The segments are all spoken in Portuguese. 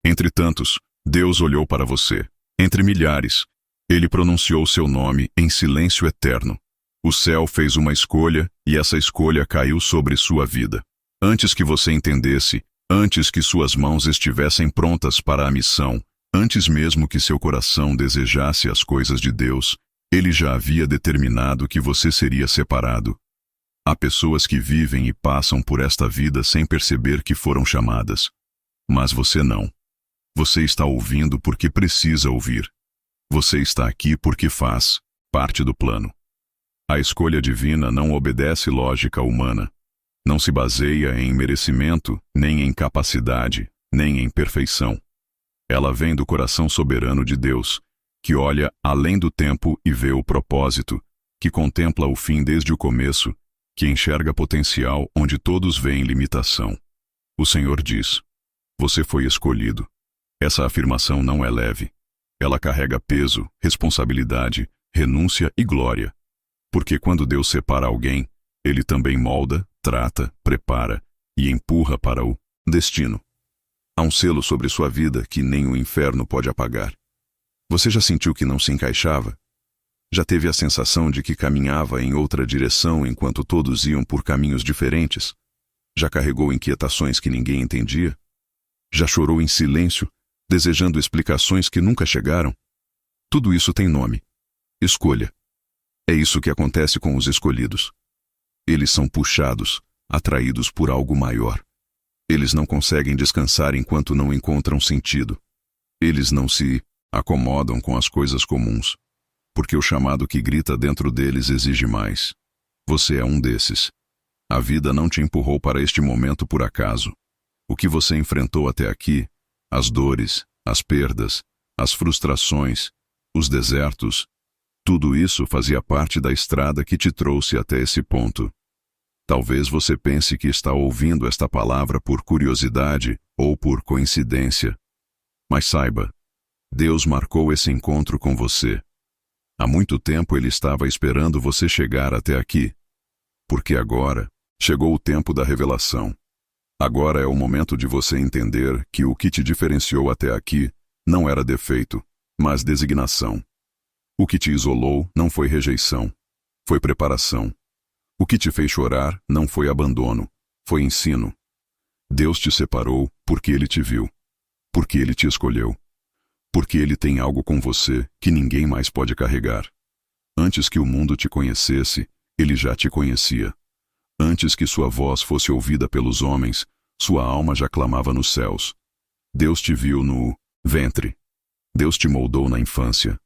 Entre tantos, Deus olhou para você. Entre milhares, Ele pronunciou seu nome em silêncio eterno. O céu fez uma escolha e essa escolha caiu sobre sua vida. Antes que você entendesse, antes que suas mãos estivessem prontas para a missão, antes mesmo que seu coração desejasse as coisas de Deus, Ele já havia determinado que você seria separado. Há pessoas que vivem e passam por esta vida sem perceber que foram chamadas. Mas você não. Você está ouvindo porque precisa ouvir. Você está aqui porque faz parte do plano. A escolha divina não obedece lógica humana. Não se baseia em merecimento, nem em capacidade, nem em perfeição. Ela vem do coração soberano de Deus, que olha além do tempo e vê o propósito, que contempla o fim desde o começo, que enxerga potencial onde todos veem limitação. O Senhor diz: você foi escolhido. Essa afirmação não é leve. Ela carrega peso, responsabilidade, renúncia e glória. Porque quando Deus separa alguém, Ele também molda, trata, prepara e empurra para o destino. Há um selo sobre sua vida que nem o inferno pode apagar. Você já sentiu que não se encaixava? Já teve a sensação de que caminhava em outra direção enquanto todos iam por caminhos diferentes? Já carregou inquietações que ninguém entendia? Já chorou em silêncio, desejando explicações que nunca chegaram? Tudo isso tem nome: escolha. É isso que acontece com os escolhidos. Eles são puxados, atraídos por algo maior. Eles não conseguem descansar enquanto não encontram sentido. Eles não se acomodam com as coisas comuns, porque o chamado que grita dentro deles exige mais. Você é um desses. A vida não te empurrou para este momento por acaso. O que você enfrentou até aqui, as dores, as perdas, as frustrações, os desertos, tudo isso fazia parte da estrada que te trouxe até esse ponto. Talvez você pense que está ouvindo esta palavra por curiosidade ou por coincidência. Mas saiba, Deus marcou esse encontro com você. Há muito tempo Ele estava esperando você chegar até aqui. Porque agora chegou o tempo da revelação. Agora é o momento de você entender que o que te diferenciou até aqui não era defeito, mas designação. O que te isolou não foi rejeição, foi preparação. O que te fez chorar não foi abandono, foi ensino. Deus te separou porque Ele te viu, porque Ele te escolheu, porque Ele tem algo com você que ninguém mais pode carregar. Antes que o mundo te conhecesse, Ele já te conhecia. Antes que sua voz fosse ouvida pelos homens, sua alma já clamava nos céus. Deus te viu no ventre. Deus te moldou na infância.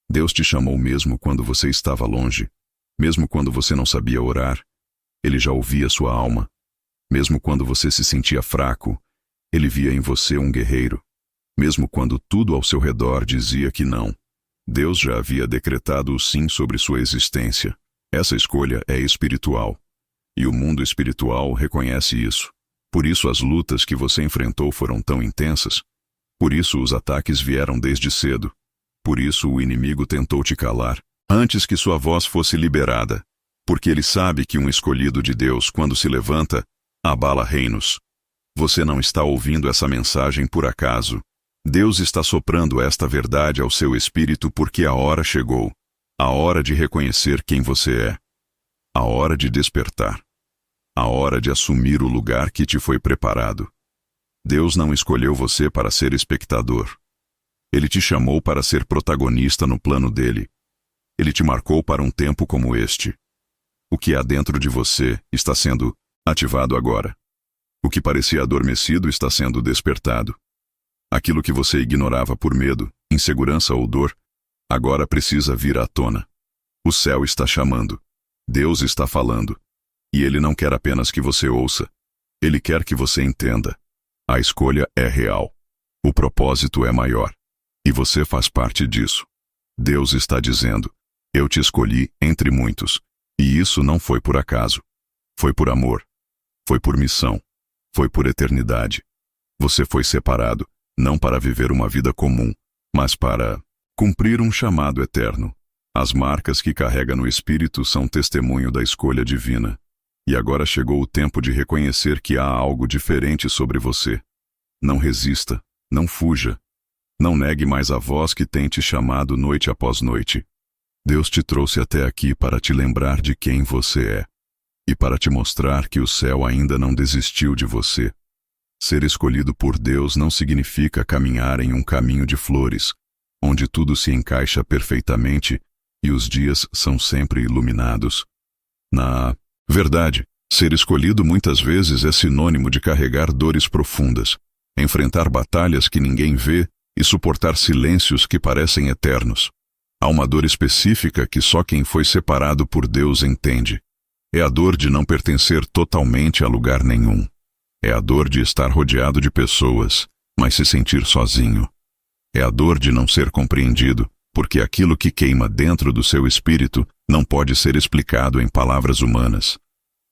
Deus te chamou mesmo quando você estava longe. Mesmo quando você não sabia orar, Ele já ouvia sua alma. Mesmo quando você se sentia fraco, Ele via em você um guerreiro. Mesmo quando tudo ao seu redor dizia que não, Deus já havia decretado o sim sobre sua existência. Essa escolha é espiritual. E o mundo espiritual reconhece isso. Por isso as lutas que você enfrentou foram tão intensas. Por isso os ataques vieram desde cedo. Por isso o inimigo tentou te calar, antes que sua voz fosse liberada. Porque ele sabe que um escolhido de Deus, quando se levanta, abala reinos. Você não está ouvindo essa mensagem por acaso. Deus está soprando esta verdade ao seu espírito porque a hora chegou. A hora de reconhecer quem você é. A hora de despertar. A hora de assumir o lugar que te foi preparado. Deus não escolheu você para ser espectador. Ele te chamou para ser protagonista no plano dele. Ele te marcou para um tempo como este. O que há dentro de você está sendo ativado agora. O que parecia adormecido está sendo despertado. Aquilo que você ignorava por medo, insegurança ou dor, agora precisa vir à tona. O céu está chamando. Deus está falando. E Ele não quer apenas que você ouça. Ele quer que você entenda. A escolha é real. O propósito é maior. E você faz parte disso. Deus está dizendo: eu te escolhi entre muitos. E isso não foi por acaso. Foi por amor. Foi por missão. Foi por eternidade. Você foi separado, não para viver uma vida comum, mas para cumprir um chamado eterno. As marcas que carrega no Espírito são testemunho da escolha divina. E agora chegou o tempo de reconhecer que há algo diferente sobre você. Não resista, Não fuja. Não negue mais a voz que tem te chamado noite após noite. Deus te trouxe até aqui para te lembrar de quem você é e para te mostrar que o céu ainda não desistiu de você. Ser escolhido por Deus não significa caminhar em um caminho de flores, onde tudo se encaixa perfeitamente e os dias são sempre iluminados. Na verdade, ser escolhido muitas vezes é sinônimo de carregar dores profundas, enfrentar batalhas que ninguém vê e suportar silêncios que parecem eternos. Há uma dor específica que só quem foi separado por Deus entende. É a dor de não pertencer totalmente a lugar nenhum. É a dor de estar rodeado de pessoas, mas se sentir sozinho. É a dor de não ser compreendido, porque aquilo que queima dentro do seu espírito não pode ser explicado em palavras humanas.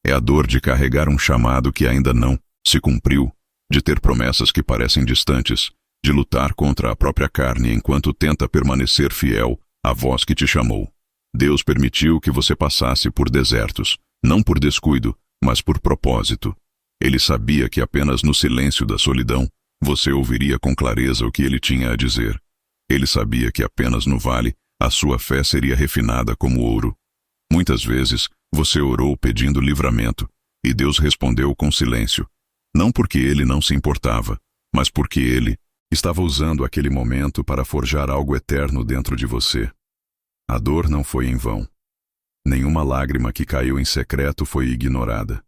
É a dor de carregar um chamado que ainda não se cumpriu, de ter promessas que parecem distantes, de lutar contra a própria carne enquanto tenta permanecer fiel à voz que te chamou. Deus permitiu que você passasse por desertos, não por descuido, mas por propósito. Ele sabia que apenas no silêncio da solidão você ouviria com clareza o que ele tinha a dizer. Ele sabia que apenas no vale a sua fé seria refinada como ouro. Muitas vezes você orou pedindo livramento, e Deus respondeu com silêncio, não porque ele não se importava, mas porque ele estava usando aquele momento para forjar algo eterno dentro de você. A dor não foi em vão. Nenhuma lágrima que caiu em secreto foi ignorada.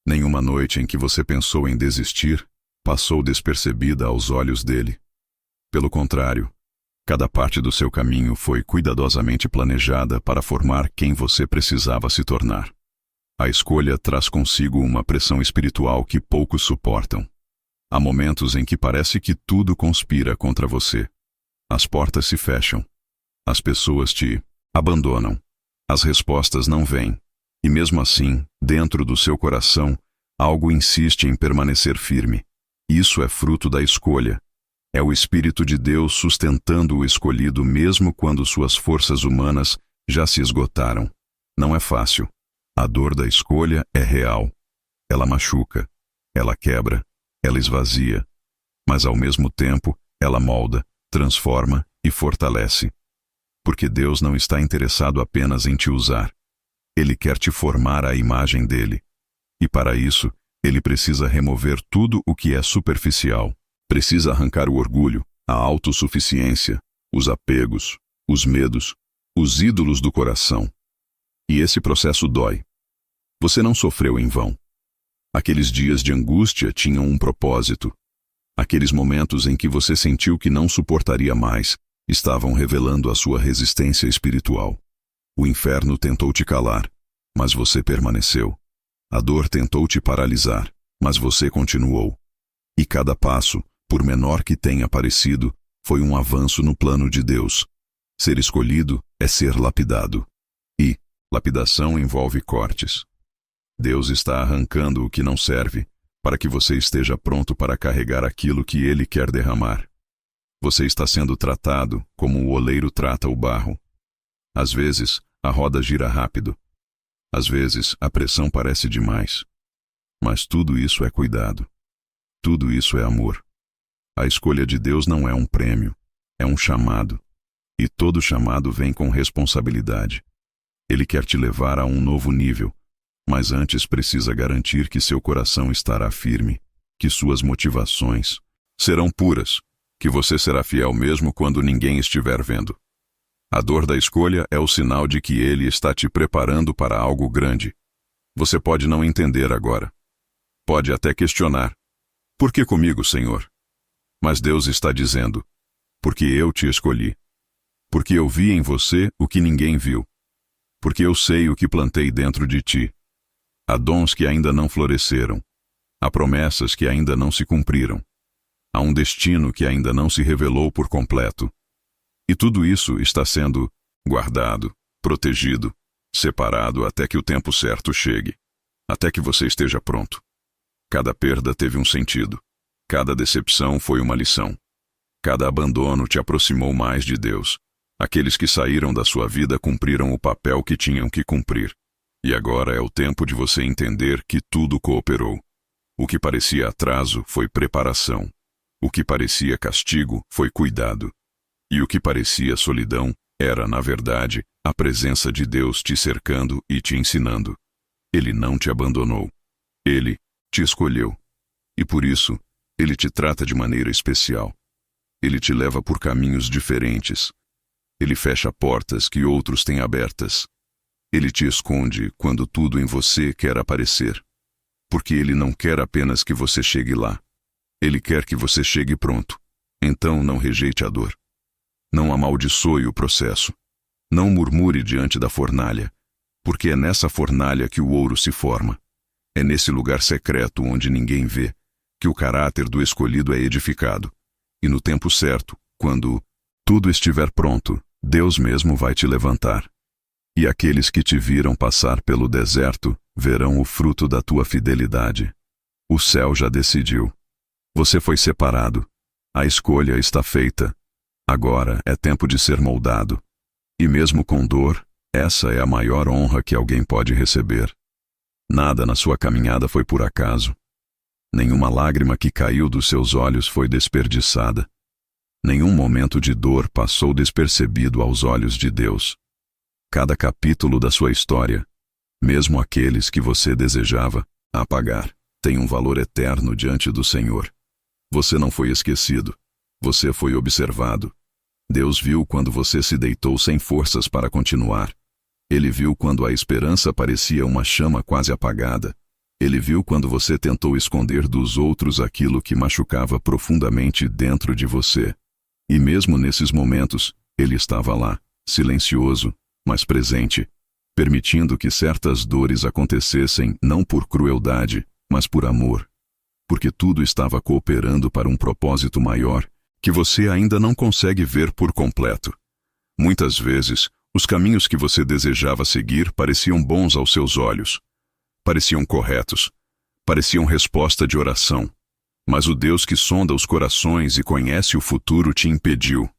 Nenhuma noite em que você pensou em desistir passou despercebida aos olhos dele. Pelo contrário, cada parte do seu caminho foi cuidadosamente planejada para formar quem você precisava se tornar. A escolha traz consigo uma pressão espiritual que poucos suportam. Há momentos em que parece que tudo conspira contra você. As portas se fecham. As pessoas te abandonam. As respostas não vêm. E mesmo assim, dentro do seu coração, algo insiste em permanecer firme. Isso é fruto da escolha. É o Espírito de Deus sustentando o escolhido mesmo quando suas forças humanas já se esgotaram. Não é fácil. A dor da escolha é real. Ela machuca. Ela quebra. Ela esvazia. Mas ao mesmo tempo, ela molda, transforma e fortalece. Porque Deus não está interessado apenas em te usar. Ele quer te formar à imagem dele. E para isso, ele precisa remover tudo o que é superficial. Precisa arrancar o orgulho, a autossuficiência, os apegos, os medos, os ídolos do coração. E esse processo dói. Você não sofreu em vão. Aqueles dias de angústia tinham um propósito. Aqueles momentos em que você sentiu que não suportaria mais estavam revelando a sua resistência espiritual. O inferno tentou te calar, mas você permaneceu. A dor tentou te paralisar, mas você continuou. E cada passo, por menor que tenha parecido, foi um avanço no plano de Deus. Ser escolhido é ser lapidado. E lapidação envolve cortes. Deus está arrancando o que não serve, para que você esteja pronto para carregar aquilo que Ele quer derramar. Você está sendo tratado como o oleiro trata o barro. Às vezes, a roda gira rápido. Às vezes, a pressão parece demais. Mas tudo isso é cuidado. Tudo isso é amor. A escolha de Deus não é um prêmio, é um chamado. E todo chamado vem com responsabilidade. Ele quer te levar a um novo nível, mas antes precisa garantir que seu coração estará firme, que suas motivações serão puras, que você será fiel mesmo quando ninguém estiver vendo. A dor da escolha é o sinal de que Ele está te preparando para algo grande. Você pode não entender agora. Pode até questionar. Por que comigo, Senhor? Mas Deus está dizendo, porque eu te escolhi. Porque eu vi em você o que ninguém viu. Porque eu sei o que plantei dentro de ti. Há dons que ainda não floresceram. Há promessas que ainda não se cumpriram. Há um destino que ainda não se revelou por completo. E tudo isso está sendo guardado, protegido, separado até que o tempo certo chegue. Até que você esteja pronto. Cada perda teve um sentido. Cada decepção foi uma lição. Cada abandono te aproximou mais de Deus. Aqueles que saíram da sua vida cumpriram o papel que tinham que cumprir. E agora é o tempo de você entender que tudo cooperou. O que parecia atraso foi preparação. O que parecia castigo foi cuidado. E o que parecia solidão era, na verdade, a presença de Deus te cercando e te ensinando. Ele não te abandonou. Ele te escolheu. E por isso, Ele te trata de maneira especial. Ele te leva por caminhos diferentes. Ele fecha portas que outros têm abertas. Ele te esconde quando tudo em você quer aparecer. Porque Ele não quer apenas que você chegue lá. Ele quer que você chegue pronto. Então não rejeite a dor. Não amaldiçoe o processo. Não murmure diante da fornalha, porque é nessa fornalha que o ouro se forma. É nesse lugar secreto onde ninguém vê, que o caráter do escolhido é edificado. E no tempo certo, quando tudo estiver pronto, Deus mesmo vai te levantar. E aqueles que te viram passar pelo deserto verão o fruto da tua fidelidade. O céu já decidiu. Você foi separado. A escolha está feita. Agora é tempo de ser moldado. E mesmo com dor, essa é a maior honra que alguém pode receber. Nada na sua caminhada foi por acaso. Nenhuma lágrima que caiu dos seus olhos foi desperdiçada. Nenhum momento de dor passou despercebido aos olhos de Deus. Cada capítulo da sua história, mesmo aqueles que você desejava apagar, tem um valor eterno diante do Senhor. Você não foi esquecido. Você foi observado. Deus viu quando você se deitou sem forças para continuar. Ele viu quando a esperança parecia uma chama quase apagada. Ele viu quando você tentou esconder dos outros aquilo que machucava profundamente dentro de você. E mesmo nesses momentos, Ele estava lá, silencioso, mas presente, permitindo que certas dores acontecessem não por crueldade, mas por amor. Porque tudo estava cooperando para um propósito maior, que você ainda não consegue ver por completo. Muitas vezes, os caminhos que você desejava seguir pareciam bons aos seus olhos. Pareciam corretos. Pareciam resposta de oração. Mas o Deus que sonda os corações e conhece o futuro te impediu.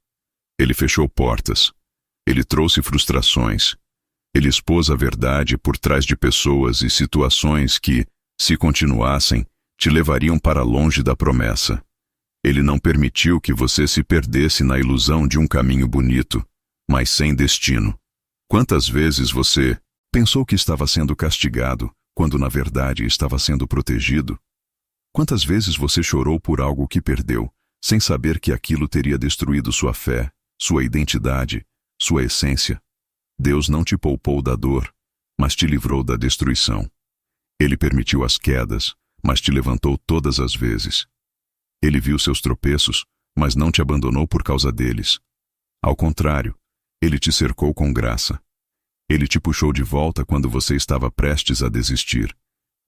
Ele fechou portas. Ele trouxe frustrações. Ele expôs a verdade por trás de pessoas e situações que, se continuassem, te levariam para longe da promessa. Ele não permitiu que você se perdesse na ilusão de um caminho bonito, mas sem destino. Quantas vezes você pensou que estava sendo castigado, quando na verdade estava sendo protegido? Quantas vezes você chorou por algo que perdeu, sem saber que aquilo teria destruído sua fé, sua identidade, sua essência? Deus não te poupou da dor, mas te livrou da destruição. Ele permitiu as quedas, mas te levantou todas as vezes. Ele viu seus tropeços, mas não te abandonou por causa deles. Ao contrário, Ele te cercou com graça. Ele te puxou de volta quando você estava prestes a desistir.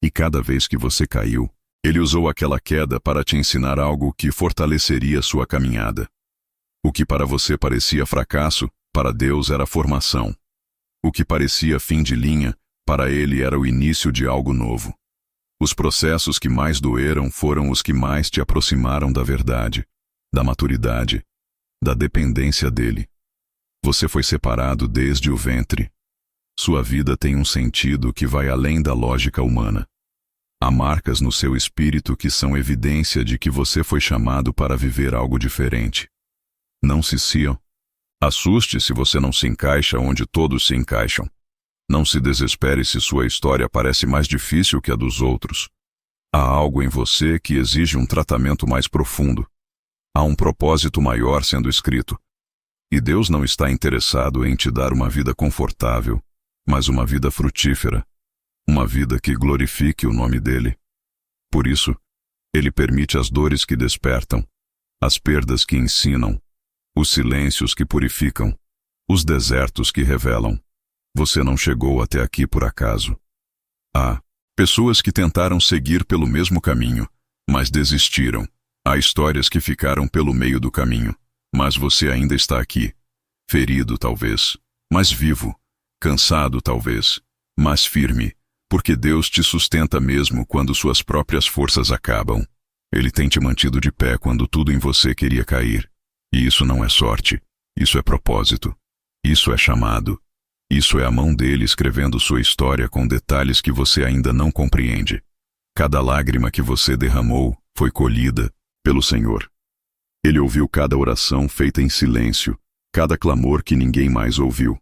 E cada vez que você caiu, Ele usou aquela queda para te ensinar algo que fortaleceria sua caminhada. O que para você parecia fracasso, para Deus era formação. O que parecia fim de linha, para Ele era o início de algo novo. Os processos que mais doeram foram os que mais te aproximaram da verdade, da maturidade, da dependência dele. Você foi separado desde o ventre. Sua vida tem um sentido que vai além da lógica humana. Há marcas no seu espírito que são evidência de que você foi chamado para viver algo diferente. Não se assuste se você não se encaixa onde todos se encaixam. Não se desespere se sua história parece mais difícil que a dos outros. Há algo em você que exige um tratamento mais profundo. Há um propósito maior sendo escrito. E Deus não está interessado em te dar uma vida confortável, mas uma vida frutífera. Uma vida que glorifique o nome dele. Por isso, Ele permite as dores que despertam, as perdas que ensinam, os silêncios que purificam, os desertos que revelam. Você não chegou até aqui por acaso. Há pessoas que tentaram seguir pelo mesmo caminho, mas desistiram. Há histórias que ficaram pelo meio do caminho, mas você ainda está aqui. Ferido, talvez, mas vivo. Cansado, talvez, mas firme, porque Deus te sustenta mesmo quando suas próprias forças acabam. Ele tem te mantido de pé quando tudo em você queria cair. E isso não é sorte, isso é propósito. Isso é chamado. Isso é a mão dele escrevendo sua história com detalhes que você ainda não compreende. Cada lágrima que você derramou foi colhida pelo Senhor. Ele ouviu cada oração feita em silêncio, cada clamor que ninguém mais ouviu.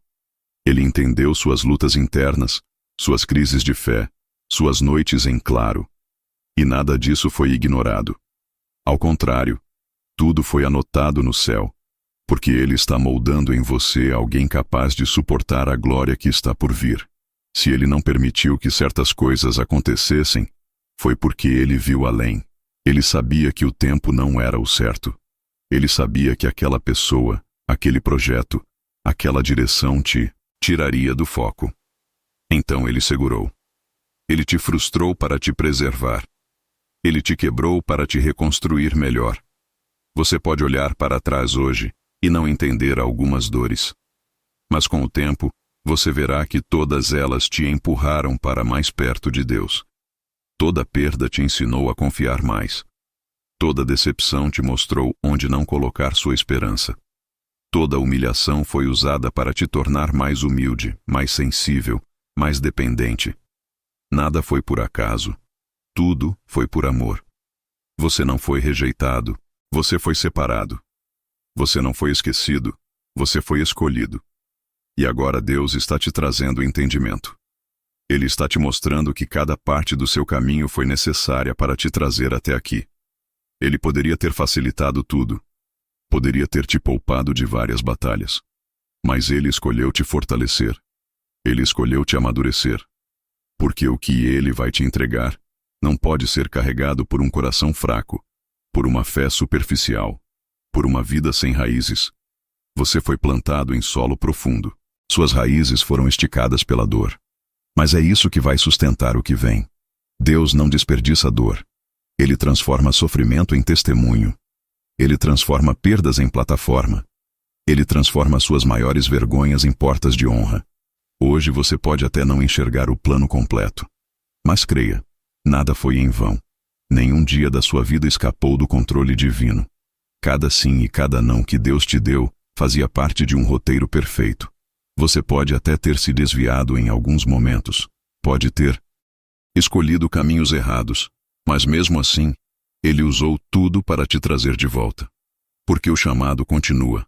Ele entendeu suas lutas internas, suas crises de fé, suas noites em claro. E nada disso foi ignorado. Ao contrário, tudo foi anotado no céu, porque Ele está moldando em você alguém capaz de suportar a glória que está por vir. Se Ele não permitiu que certas coisas acontecessem, foi porque Ele viu além. Ele sabia que o tempo não era o certo. Ele sabia que aquela pessoa, aquele projeto, aquela direção te tiraria do foco. Então Ele segurou. Ele te frustrou para te preservar. Ele te quebrou para te reconstruir melhor. Você pode olhar para trás hoje e não entender algumas dores. Mas com o tempo, você verá que todas elas te empurraram para mais perto de Deus. Toda perda te ensinou a confiar mais. Toda decepção te mostrou onde não colocar sua esperança. Toda humilhação foi usada para te tornar mais humilde, mais sensível, mais dependente. Nada foi por acaso. Tudo foi por amor. Você não foi rejeitado, você foi separado. Você não foi esquecido, você foi escolhido. E agora Deus está te trazendo entendimento. Ele está te mostrando que cada parte do seu caminho foi necessária para te trazer até aqui. Ele poderia ter facilitado tudo. Poderia ter te poupado de várias batalhas. Mas Ele escolheu te fortalecer. Ele escolheu te amadurecer. Porque o que Ele vai te entregar não pode ser carregado por um coração fraco, por uma fé superficial, por uma vida sem raízes. Você foi plantado em solo profundo. Suas raízes foram esticadas pela dor. Mas é isso que vai sustentar o que vem. Deus não desperdiça dor. Ele transforma sofrimento em testemunho. Ele transforma perdas em plataforma. Ele transforma suas maiores vergonhas em portas de honra. Hoje você pode até não enxergar o plano completo. Mas creia, nada foi em vão. Nenhum dia da sua vida escapou do controle divino. Cada sim e cada não que Deus te deu fazia parte de um roteiro perfeito. Você pode até ter se desviado em alguns momentos. Pode ter escolhido caminhos errados. Mas mesmo assim, Ele usou tudo para te trazer de volta. Porque o chamado continua.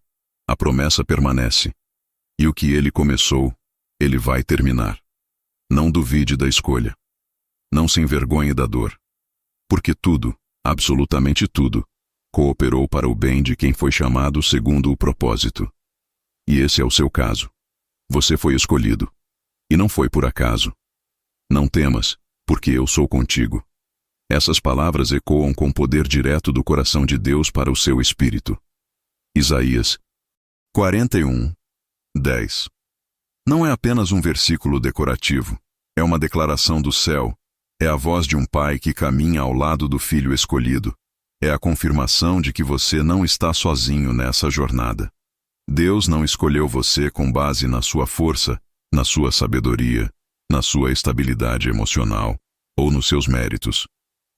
A promessa permanece. E o que Ele começou, Ele vai terminar. Não duvide da escolha. Não se envergonhe da dor. Porque tudo, absolutamente tudo, cooperou para o bem de quem foi chamado segundo o propósito. E esse é o seu caso. Você foi escolhido. E não foi por acaso. Não temas, porque eu sou contigo. Essas palavras ecoam com poder direto do coração de Deus para o seu espírito. Isaías 41, 10. Não é apenas um versículo decorativo. É uma declaração do céu. É a voz de um pai que caminha ao lado do filho escolhido. É a confirmação de que você não está sozinho nessa jornada. Deus não escolheu você com base na sua força, na sua sabedoria, na sua estabilidade emocional ou nos seus méritos.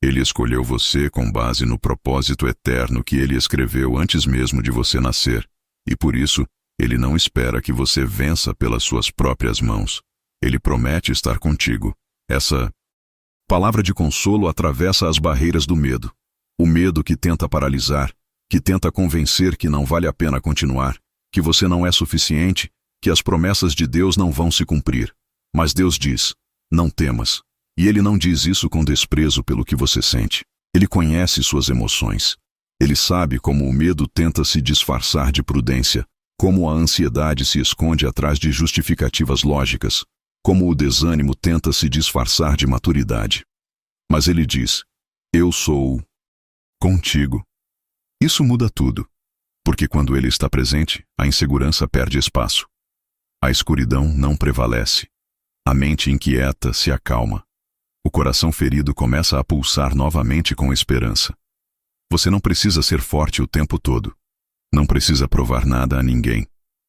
Ele escolheu você com base no propósito eterno que Ele escreveu antes mesmo de você nascer. E por isso, Ele não espera que você vença pelas suas próprias mãos. Ele promete estar contigo. Essa palavra de consolo atravessa as barreiras do medo. O medo que tenta paralisar, que tenta convencer que não vale a pena continuar, que você não é suficiente, que as promessas de Deus não vão se cumprir. Mas Deus diz, não temas. E Ele não diz isso com desprezo pelo que você sente. Ele conhece suas emoções. Ele sabe como o medo tenta se disfarçar de prudência, como a ansiedade se esconde atrás de justificativas lógicas, como o desânimo tenta se disfarçar de maturidade. Mas Ele diz, eu sou contigo. Isso muda tudo, porque quando Ele está presente, a insegurança perde espaço. A escuridão não prevalece. A mente inquieta se acalma. O coração ferido começa a pulsar novamente com esperança. Você não precisa ser forte o tempo todo. Não precisa provar nada a ninguém.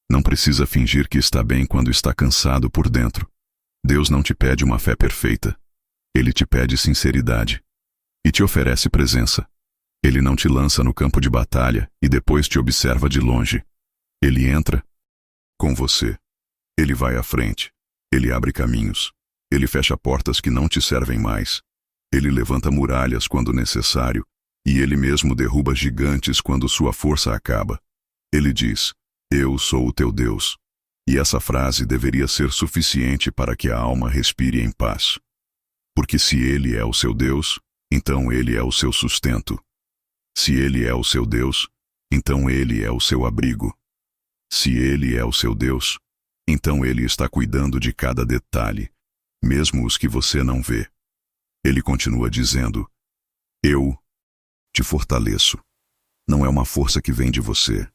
Não precisa fingir que está bem quando está cansado por dentro. Deus não te pede uma fé perfeita. Ele te pede sinceridade. E te oferece presença. Ele não te lança no campo de batalha e depois te observa de longe. Ele entra com você. Ele vai à frente. Ele abre caminhos. Ele fecha portas que não te servem mais. Ele levanta muralhas quando necessário. E ele mesmo derruba gigantes quando sua força acaba. Ele diz: Eu sou o teu Deus. E essa frase deveria ser suficiente para que a alma respire em paz. Porque se ele é o seu Deus, então ele é o seu sustento. Se ele é o seu Deus, então ele é o seu abrigo. Se ele é o seu Deus, então ele está cuidando de cada detalhe, mesmo os que você não vê. Ele continua dizendo: Eu te fortaleço. Não é uma força que vem de você.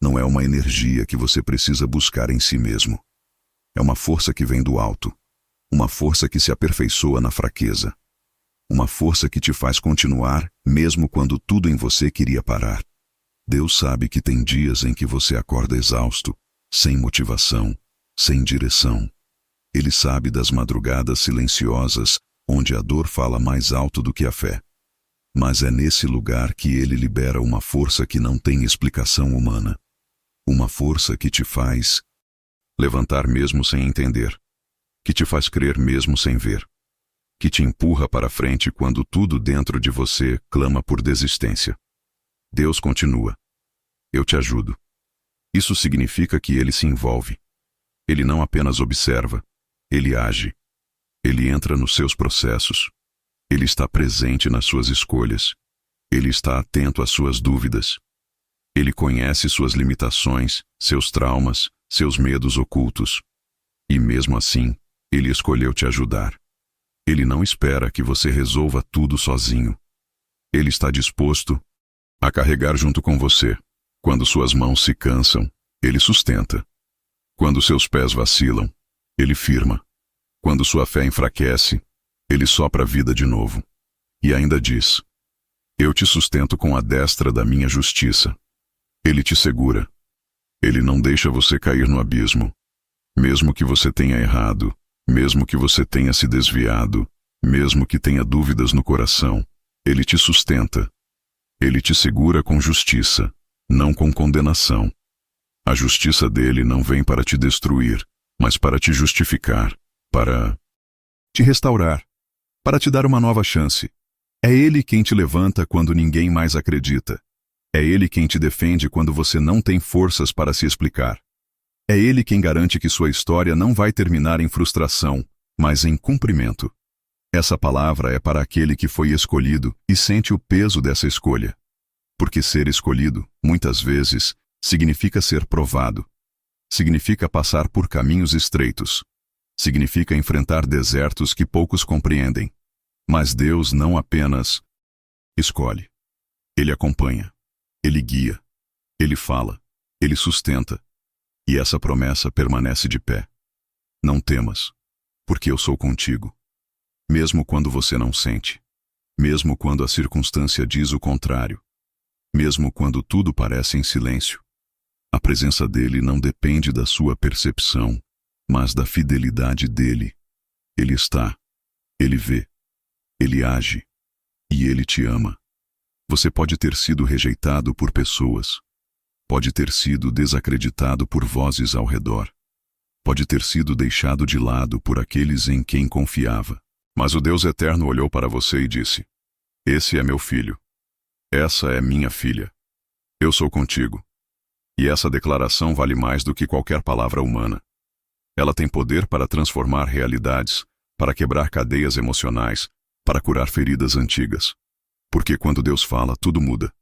Não é uma energia que você precisa buscar em si mesmo. É uma força que vem do alto. Uma força que se aperfeiçoa na fraqueza. Uma força que te faz continuar, mesmo quando tudo em você queria parar. Deus sabe que tem dias em que você acorda exausto, sem motivação, sem direção. Ele sabe das madrugadas silenciosas, onde a dor fala mais alto do que a fé. Mas é nesse lugar que ele libera uma força que não tem explicação humana. Uma força que te faz levantar mesmo sem entender, que te faz crer mesmo sem ver, que te empurra para frente quando tudo dentro de você clama por desistência. Deus continua: Eu te ajudo. Isso significa que ele se envolve. Ele não apenas observa, ele age. Ele entra nos seus processos. Ele está presente nas suas escolhas. Ele está atento às suas dúvidas. Ele conhece suas limitações, seus traumas, seus medos ocultos. E mesmo assim, ele escolheu te ajudar. Ele não espera que você resolva tudo sozinho. Ele está disposto a carregar junto com você. Quando suas mãos se cansam, ele sustenta. Quando seus pés vacilam, ele firma. Quando sua fé enfraquece, ele sopra a vida de novo. E ainda diz: Eu te sustento com a destra da minha justiça. Ele te segura. Ele não deixa você cair no abismo. Mesmo que você tenha errado, mesmo que você tenha se desviado, mesmo que tenha dúvidas no coração, ele te sustenta. Ele te segura com justiça, não com condenação. A justiça dele não vem para te destruir, mas para te justificar, para te restaurar, para te dar uma nova chance. É ele quem te levanta quando ninguém mais acredita. É ele quem te defende quando você não tem forças para se explicar. É ele quem garante que sua história não vai terminar em frustração, mas em cumprimento. Essa palavra é para aquele que foi escolhido e sente o peso dessa escolha. Porque ser escolhido, muitas vezes, significa ser provado. Significa passar por caminhos estreitos. Significa enfrentar desertos que poucos compreendem. Mas Deus não apenas escolhe. Ele acompanha. Ele guia. Ele fala. Ele sustenta. E essa promessa permanece de pé. Não temas, porque eu sou contigo. Mesmo quando você não sente. Mesmo quando a circunstância diz o contrário. Mesmo quando tudo parece em silêncio. A presença dele não depende da sua percepção, mas da fidelidade dele. Ele está. Ele vê. Ele age. E ele te ama. Você pode ter sido rejeitado por pessoas. Pode ter sido desacreditado por vozes ao redor. Pode ter sido deixado de lado por aqueles em quem confiava. Mas o Deus eterno olhou para você e disse: Esse é meu filho. Essa é minha filha. Eu sou contigo. E essa declaração vale mais do que qualquer palavra humana. Ela tem poder para transformar realidades, para quebrar cadeias emocionais, para curar feridas antigas. Porque quando Deus fala, tudo muda.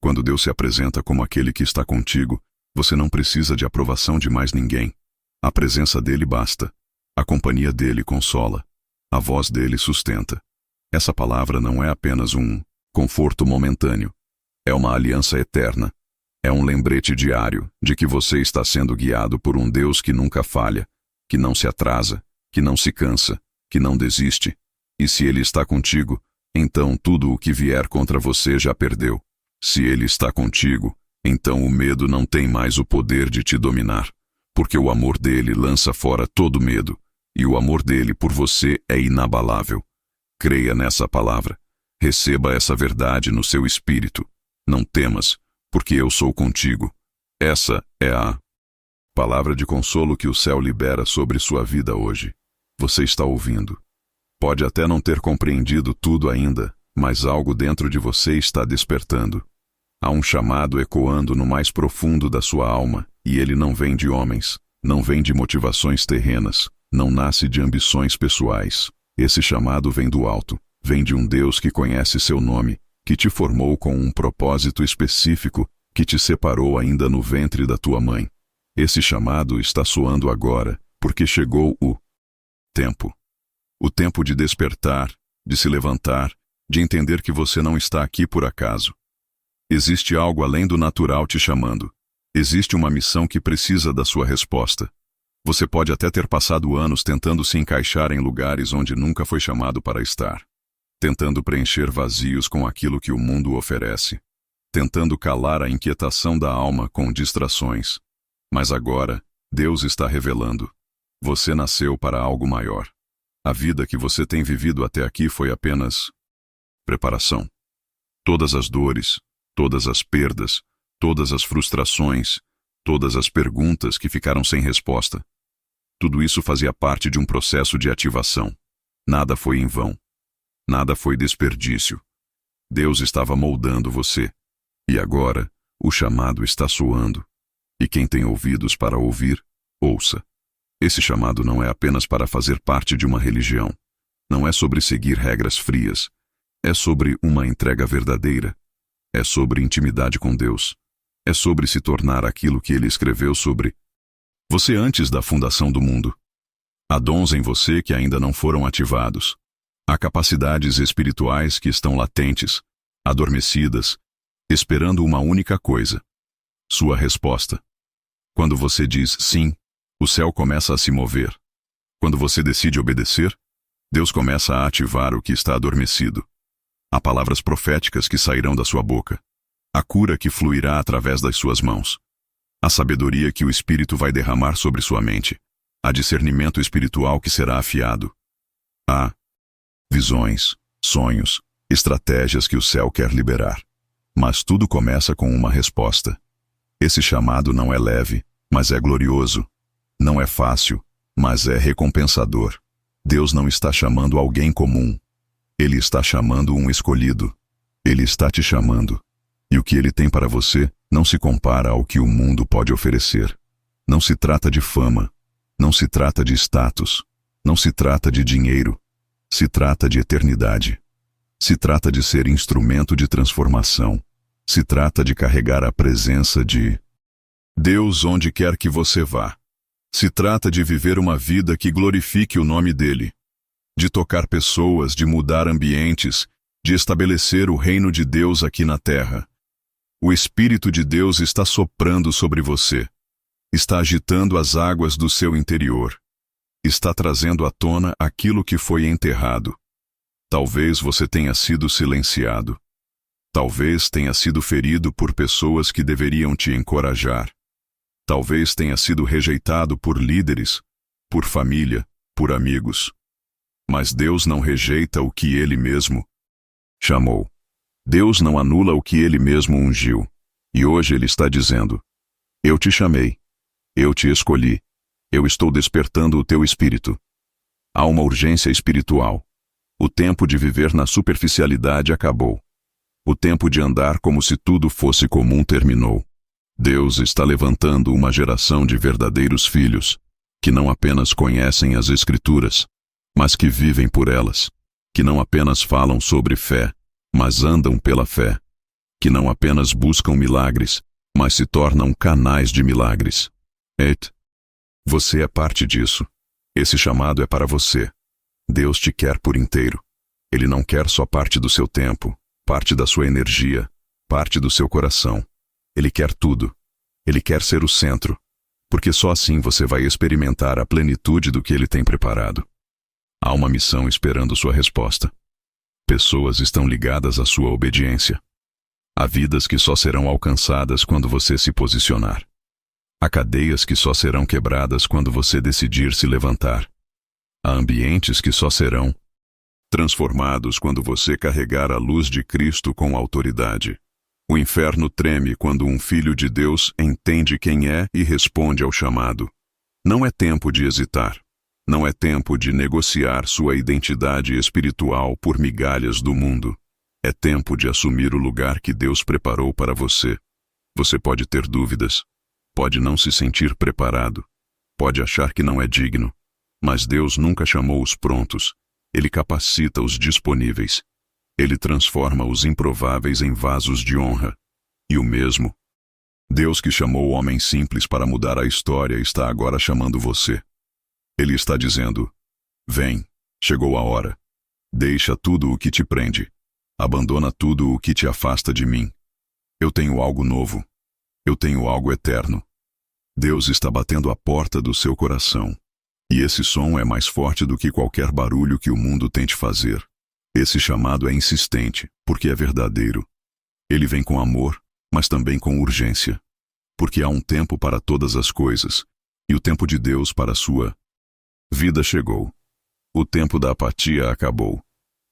Quando Deus se apresenta como aquele que está contigo, você não precisa de aprovação de mais ninguém. A presença dele basta. A companhia dele consola. A voz dele sustenta. Essa palavra não é apenas um conforto momentâneo. É uma aliança eterna. É um lembrete diário de que você está sendo guiado por um Deus que nunca falha, que não se atrasa, que não se cansa, que não desiste. E se ele está contigo, então tudo o que vier contra você já perdeu. Se ele está contigo, então o medo não tem mais o poder de te dominar, porque o amor dele lança fora todo medo, e o amor dele por você é inabalável. Creia nessa palavra. Receba essa verdade no seu espírito. Não temas, porque eu sou contigo. Essa é a palavra de consolo que o céu libera sobre sua vida hoje. Você está ouvindo. Pode até não ter compreendido tudo ainda, mas algo dentro de você está despertando. Há um chamado ecoando no mais profundo da sua alma, e ele não vem de homens, não vem de motivações terrenas, não nasce de ambições pessoais. Esse chamado vem do alto, vem de um Deus que conhece seu nome, que te formou com um propósito específico, que te separou ainda no ventre da tua mãe. Esse chamado está soando agora, porque chegou o tempo. O tempo de despertar, de se levantar, de entender que você não está aqui por acaso. Existe algo além do natural te chamando. Existe uma missão que precisa da sua resposta. Você pode até ter passado anos tentando se encaixar em lugares onde nunca foi chamado para estar. Tentando preencher vazios com aquilo que o mundo oferece. Tentando calar a inquietação da alma com distrações. Mas agora, Deus está revelando. Você nasceu para algo maior. A vida que você tem vivido até aqui foi apenas preparação. Todas as dores, todas as perdas, todas as frustrações, todas as perguntas que ficaram sem resposta. Tudo isso fazia parte de um processo de ativação. Nada foi em vão. Nada foi desperdício. Deus estava moldando você. E agora, o chamado está soando. E quem tem ouvidos para ouvir, ouça. Esse chamado não é apenas para fazer parte de uma religião. Não é sobre seguir regras frias. É sobre uma entrega verdadeira. É sobre intimidade com Deus. É sobre se tornar aquilo que Ele escreveu sobre você antes da fundação do mundo. Há dons em você que ainda não foram ativados. Há capacidades espirituais que estão latentes, adormecidas, esperando uma única coisa: sua resposta. Quando você diz sim, o céu começa a se mover. Quando você decide obedecer, Deus começa a ativar o que está adormecido. Há palavras proféticas que sairão da sua boca. A cura que fluirá através das suas mãos. A sabedoria que o Espírito vai derramar sobre sua mente. Há discernimento espiritual que será afiado. Há visões, sonhos, estratégias que o céu quer liberar. Mas tudo começa com uma resposta. Esse chamado não é leve, mas é glorioso. Não é fácil, mas é recompensador. Deus não está chamando alguém comum. Ele está chamando um escolhido. Ele está te chamando. E o que Ele tem para você não se compara ao que o mundo pode oferecer. Não se trata de fama. Não se trata de status. Não se trata de dinheiro. Se trata de eternidade. Se trata de ser instrumento de transformação. Se trata de carregar a presença de Deus onde quer que você vá. Se trata de viver uma vida que glorifique o nome dEle. De tocar pessoas, de mudar ambientes, de estabelecer o reino de Deus aqui na terra. O Espírito de Deus está soprando sobre você. Está agitando as águas do seu interior. Está trazendo à tona aquilo que foi enterrado. Talvez você tenha sido silenciado. Talvez tenha sido ferido por pessoas que deveriam te encorajar. Talvez tenha sido rejeitado por líderes, por família, por amigos. Mas Deus não rejeita o que Ele mesmo chamou. Deus não anula o que Ele mesmo ungiu. E hoje Ele está dizendo: eu te chamei. Eu te escolhi. Eu estou despertando o teu espírito. Há uma urgência espiritual. O tempo de viver na superficialidade acabou. O tempo de andar como se tudo fosse comum terminou. Deus está levantando uma geração de verdadeiros filhos, que não apenas conhecem as Escrituras, mas que vivem por elas, que não apenas falam sobre fé, mas andam pela fé, que não apenas buscam milagres, mas se tornam canais de milagres. Você é parte disso. Esse chamado é para você. Deus te quer por inteiro. Ele não quer só parte do seu tempo, parte da sua energia, parte do seu coração. Ele quer tudo. Ele quer ser o centro, porque só assim você vai experimentar a plenitude do que Ele tem preparado. Há uma missão esperando sua resposta. Pessoas estão ligadas à sua obediência. Há vidas que só serão alcançadas quando você se posicionar. Há cadeias que só serão quebradas quando você decidir se levantar. Há ambientes que só serão transformados quando você carregar a luz de Cristo com autoridade. O inferno treme quando um filho de Deus entende quem é e responde ao chamado. Não é tempo de hesitar. Não é tempo de negociar sua identidade espiritual por migalhas do mundo. É tempo de assumir o lugar que Deus preparou para você. Você pode ter dúvidas, pode não se sentir preparado, pode achar que não é digno, mas Deus nunca chamou os prontos. Ele capacita os disponíveis. Ele transforma os improváveis em vasos de honra. E o mesmo Deus que chamou homens simples para mudar a história está agora chamando você. Ele está dizendo: vem, chegou a hora. Deixa tudo o que te prende. Abandona tudo o que te afasta de mim. Eu tenho algo novo. Eu tenho algo eterno. Deus está batendo à porta do seu coração. E esse som é mais forte do que qualquer barulho que o mundo tente fazer. Esse chamado é insistente, porque é verdadeiro. Ele vem com amor, mas também com urgência. Porque há um tempo para todas as coisas, e o tempo de Deus para a sua vida chegou. O tempo da apatia acabou.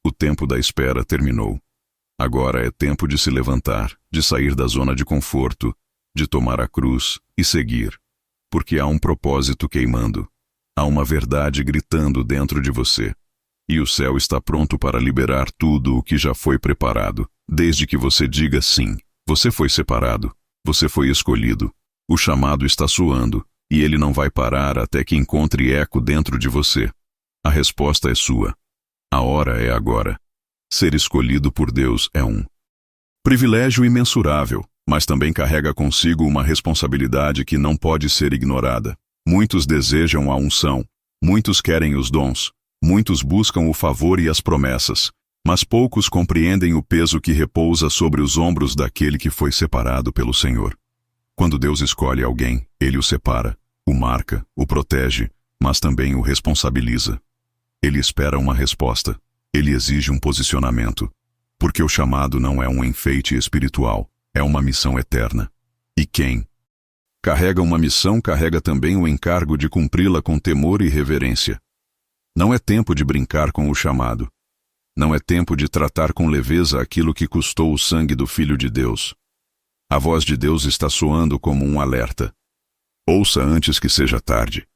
O tempo da espera terminou. Agora é tempo de se levantar, de sair da zona de conforto, de tomar a cruz e seguir. Porque há um propósito queimando. Há uma verdade gritando dentro de você. E o céu está pronto para liberar tudo o que já foi preparado, desde que você diga sim. Você foi separado. Você foi escolhido. O chamado está soando, e ele não vai parar até que encontre eco dentro de você. A resposta é sua. A hora é agora. Ser escolhido por Deus é um privilégio imensurável, mas também carrega consigo uma responsabilidade que não pode ser ignorada. Muitos desejam a unção, muitos querem os dons, muitos buscam o favor e as promessas, mas poucos compreendem o peso que repousa sobre os ombros daquele que foi separado pelo Senhor. Quando Deus escolhe alguém, Ele o separa, o marca, o protege, mas também o responsabiliza. Ele espera uma resposta. Ele exige um posicionamento. Porque o chamado não é um enfeite espiritual, é uma missão eterna. E quem carrega uma missão carrega também o encargo de cumpri-la com temor e reverência. Não é tempo de brincar com o chamado. Não é tempo de tratar com leveza aquilo que custou o sangue do Filho de Deus. A voz de Deus está soando como um alerta. Ouça antes que seja tarde.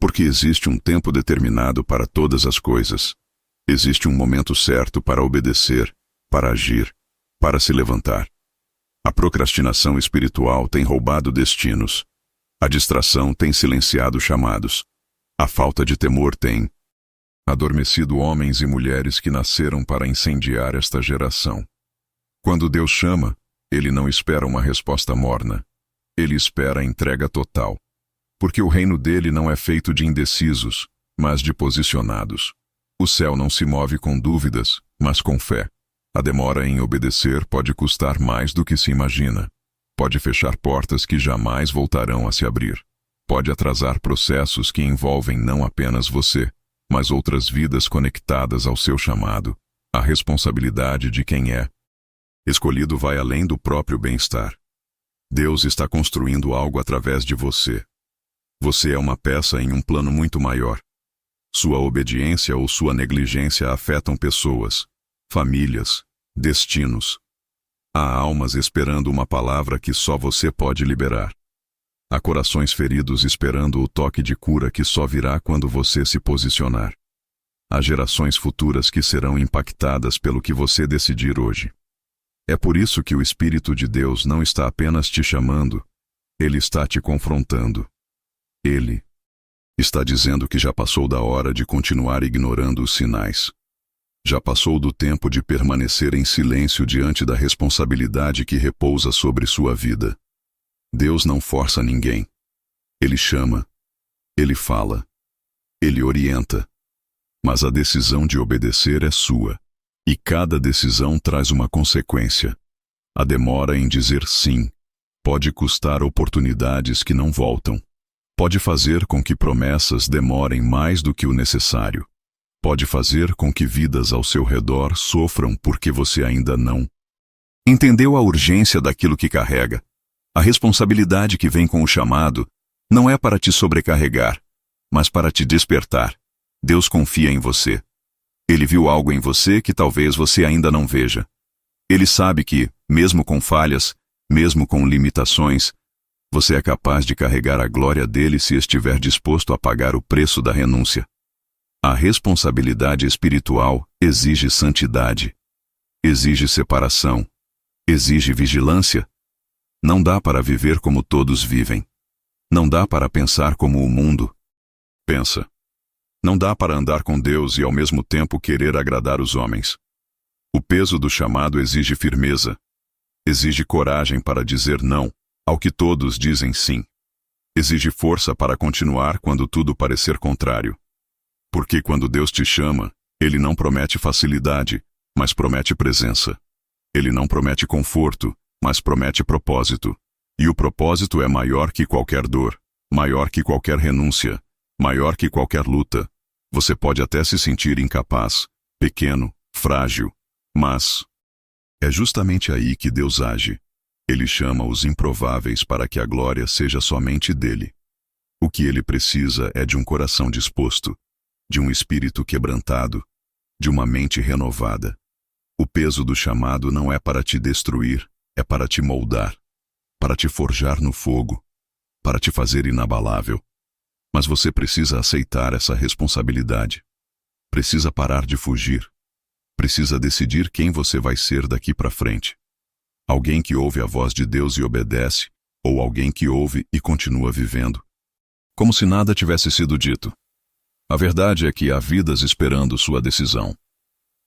Porque existe um tempo determinado para todas as coisas. Existe um momento certo para obedecer, para agir, para se levantar. A procrastinação espiritual tem roubado destinos. A distração tem silenciado chamados. A falta de temor tem adormecido homens e mulheres que nasceram para incendiar esta geração. Quando Deus chama, Ele não espera uma resposta morna. Ele espera a entrega total. Porque o reino dele não é feito de indecisos, mas de posicionados. O céu não se move com dúvidas, mas com fé. A demora em obedecer pode custar mais do que se imagina. Pode fechar portas que jamais voltarão a se abrir. Pode atrasar processos que envolvem não apenas você, mas outras vidas conectadas ao seu chamado. A responsabilidade de quem é escolhido vai além do próprio bem-estar. Deus está construindo algo através de você. Você é uma peça em um plano muito maior. Sua obediência ou sua negligência afetam pessoas, famílias, destinos. Há almas esperando uma palavra que só você pode liberar. Há corações feridos esperando o toque de cura que só virá quando você se posicionar. Há gerações futuras que serão impactadas pelo que você decidir hoje. É por isso que o Espírito de Deus não está apenas te chamando, Ele está te confrontando. Ele está dizendo que já passou da hora de continuar ignorando os sinais. Já passou do tempo de permanecer em silêncio diante da responsabilidade que repousa sobre sua vida. Deus não força ninguém. Ele chama. Ele fala. Ele orienta. Mas a decisão de obedecer é sua. E cada decisão traz uma consequência. A demora em dizer sim pode custar oportunidades que não voltam. Pode fazer com que promessas demorem mais do que o necessário. Pode fazer com que vidas ao seu redor sofram porque você ainda não entendeu a urgência daquilo que carrega. A responsabilidade que vem com o chamado não é para te sobrecarregar, mas para te despertar. Deus confia em você. Ele viu algo em você que talvez você ainda não veja. Ele sabe que, mesmo com falhas, mesmo com limitações, você é capaz de carregar a glória dele se estiver disposto a pagar o preço da renúncia. A responsabilidade espiritual exige santidade. exige separação, exige vigilância. Não dá para viver como todos vivem. Não dá para pensar como o mundo pensa. Não dá para andar com Deus e ao mesmo tempo querer agradar os homens. O peso do chamado exige firmeza. Exige coragem para dizer não ao que todos dizem sim. Exige força para continuar quando tudo parecer contrário. Porque quando Deus te chama, Ele não promete facilidade, mas promete presença. Ele não promete conforto, mas promete propósito. E o propósito é maior que qualquer dor, maior que qualquer renúncia, maior que qualquer luta. Você pode até se sentir incapaz, pequeno, frágil, mas é justamente aí que Deus age. Ele chama os improváveis para que a glória seja somente dele. O que ele precisa é de um coração disposto, de um espírito quebrantado, de uma mente renovada. O peso do chamado não é para te destruir, é para te moldar, para te forjar no fogo, para te fazer inabalável. Mas você precisa aceitar essa responsabilidade. Precisa parar de fugir. Precisa decidir quem você vai ser daqui para frente. Alguém que ouve a voz de Deus e obedece, ou alguém que ouve e continua vivendo como se nada tivesse sido dito. A verdade é que há vidas esperando sua decisão.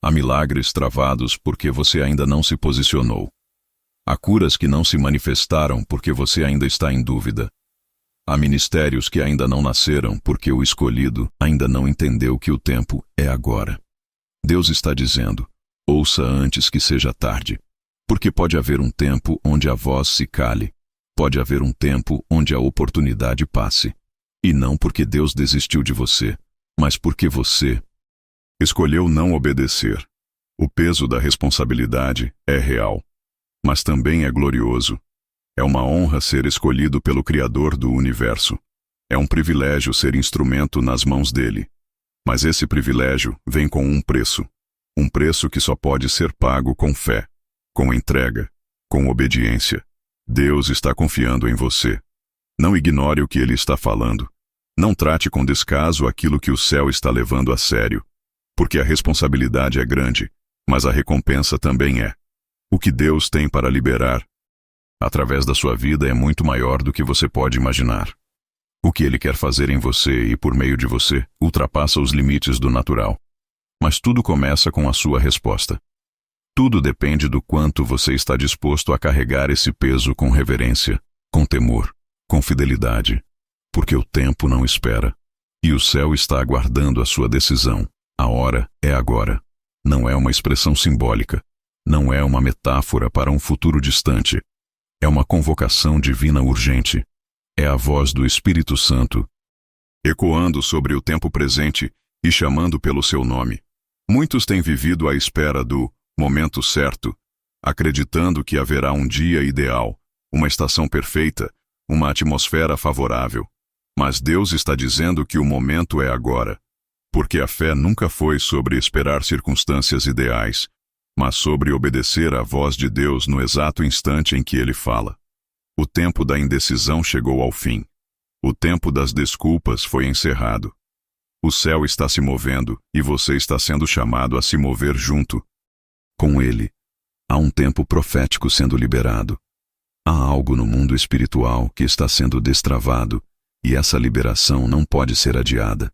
Há milagres travados porque você ainda não se posicionou. Há curas que não se manifestaram porque você ainda está em dúvida. Há ministérios que ainda não nasceram porque o escolhido ainda não entendeu que o tempo é agora. Deus está dizendo: ouça antes que seja tarde. Porque pode haver um tempo onde a voz se cale. Pode haver um tempo onde a oportunidade passe. E não porque Deus desistiu de você, mas porque você escolheu não obedecer. O peso da responsabilidade é real, mas também é glorioso. É uma honra ser escolhido pelo Criador do universo. É um privilégio ser instrumento nas mãos dele. Mas esse privilégio vem com um preço que só pode ser pago com fé, com entrega, com obediência. Deus está confiando em você. Não ignore o que ele está falando. Não trate com descaso aquilo que o céu está levando a sério, porque a responsabilidade é grande, mas a recompensa também é. O que Deus tem para liberar através da sua vida é muito maior do que você pode imaginar. O que ele quer fazer em você e por meio de você ultrapassa os limites do natural. Mas tudo começa com a sua resposta. Tudo depende do quanto você está disposto a carregar esse peso com reverência, com temor, com fidelidade. Porque o tempo não espera. E o céu está aguardando a sua decisão. A hora é agora. Não é uma expressão simbólica. Não é uma metáfora para um futuro distante. É uma convocação divina urgente. É a voz do Espírito Santo, ecoando sobre o tempo presente e chamando pelo seu nome. Muitos têm vivido à espera do momento certo, acreditando que haverá um dia ideal, uma estação perfeita, uma atmosfera favorável. Mas Deus está dizendo que o momento é agora, porque a fé nunca foi sobre esperar circunstâncias ideais, mas sobre obedecer à voz de Deus no exato instante em que Ele fala. O tempo da indecisão chegou ao fim. O tempo das desculpas foi encerrado. O céu está se movendo e você está sendo chamado a se mover junto com Ele. Há um tempo profético sendo liberado. Há algo no mundo espiritual que está sendo destravado. E essa liberação não pode ser adiada.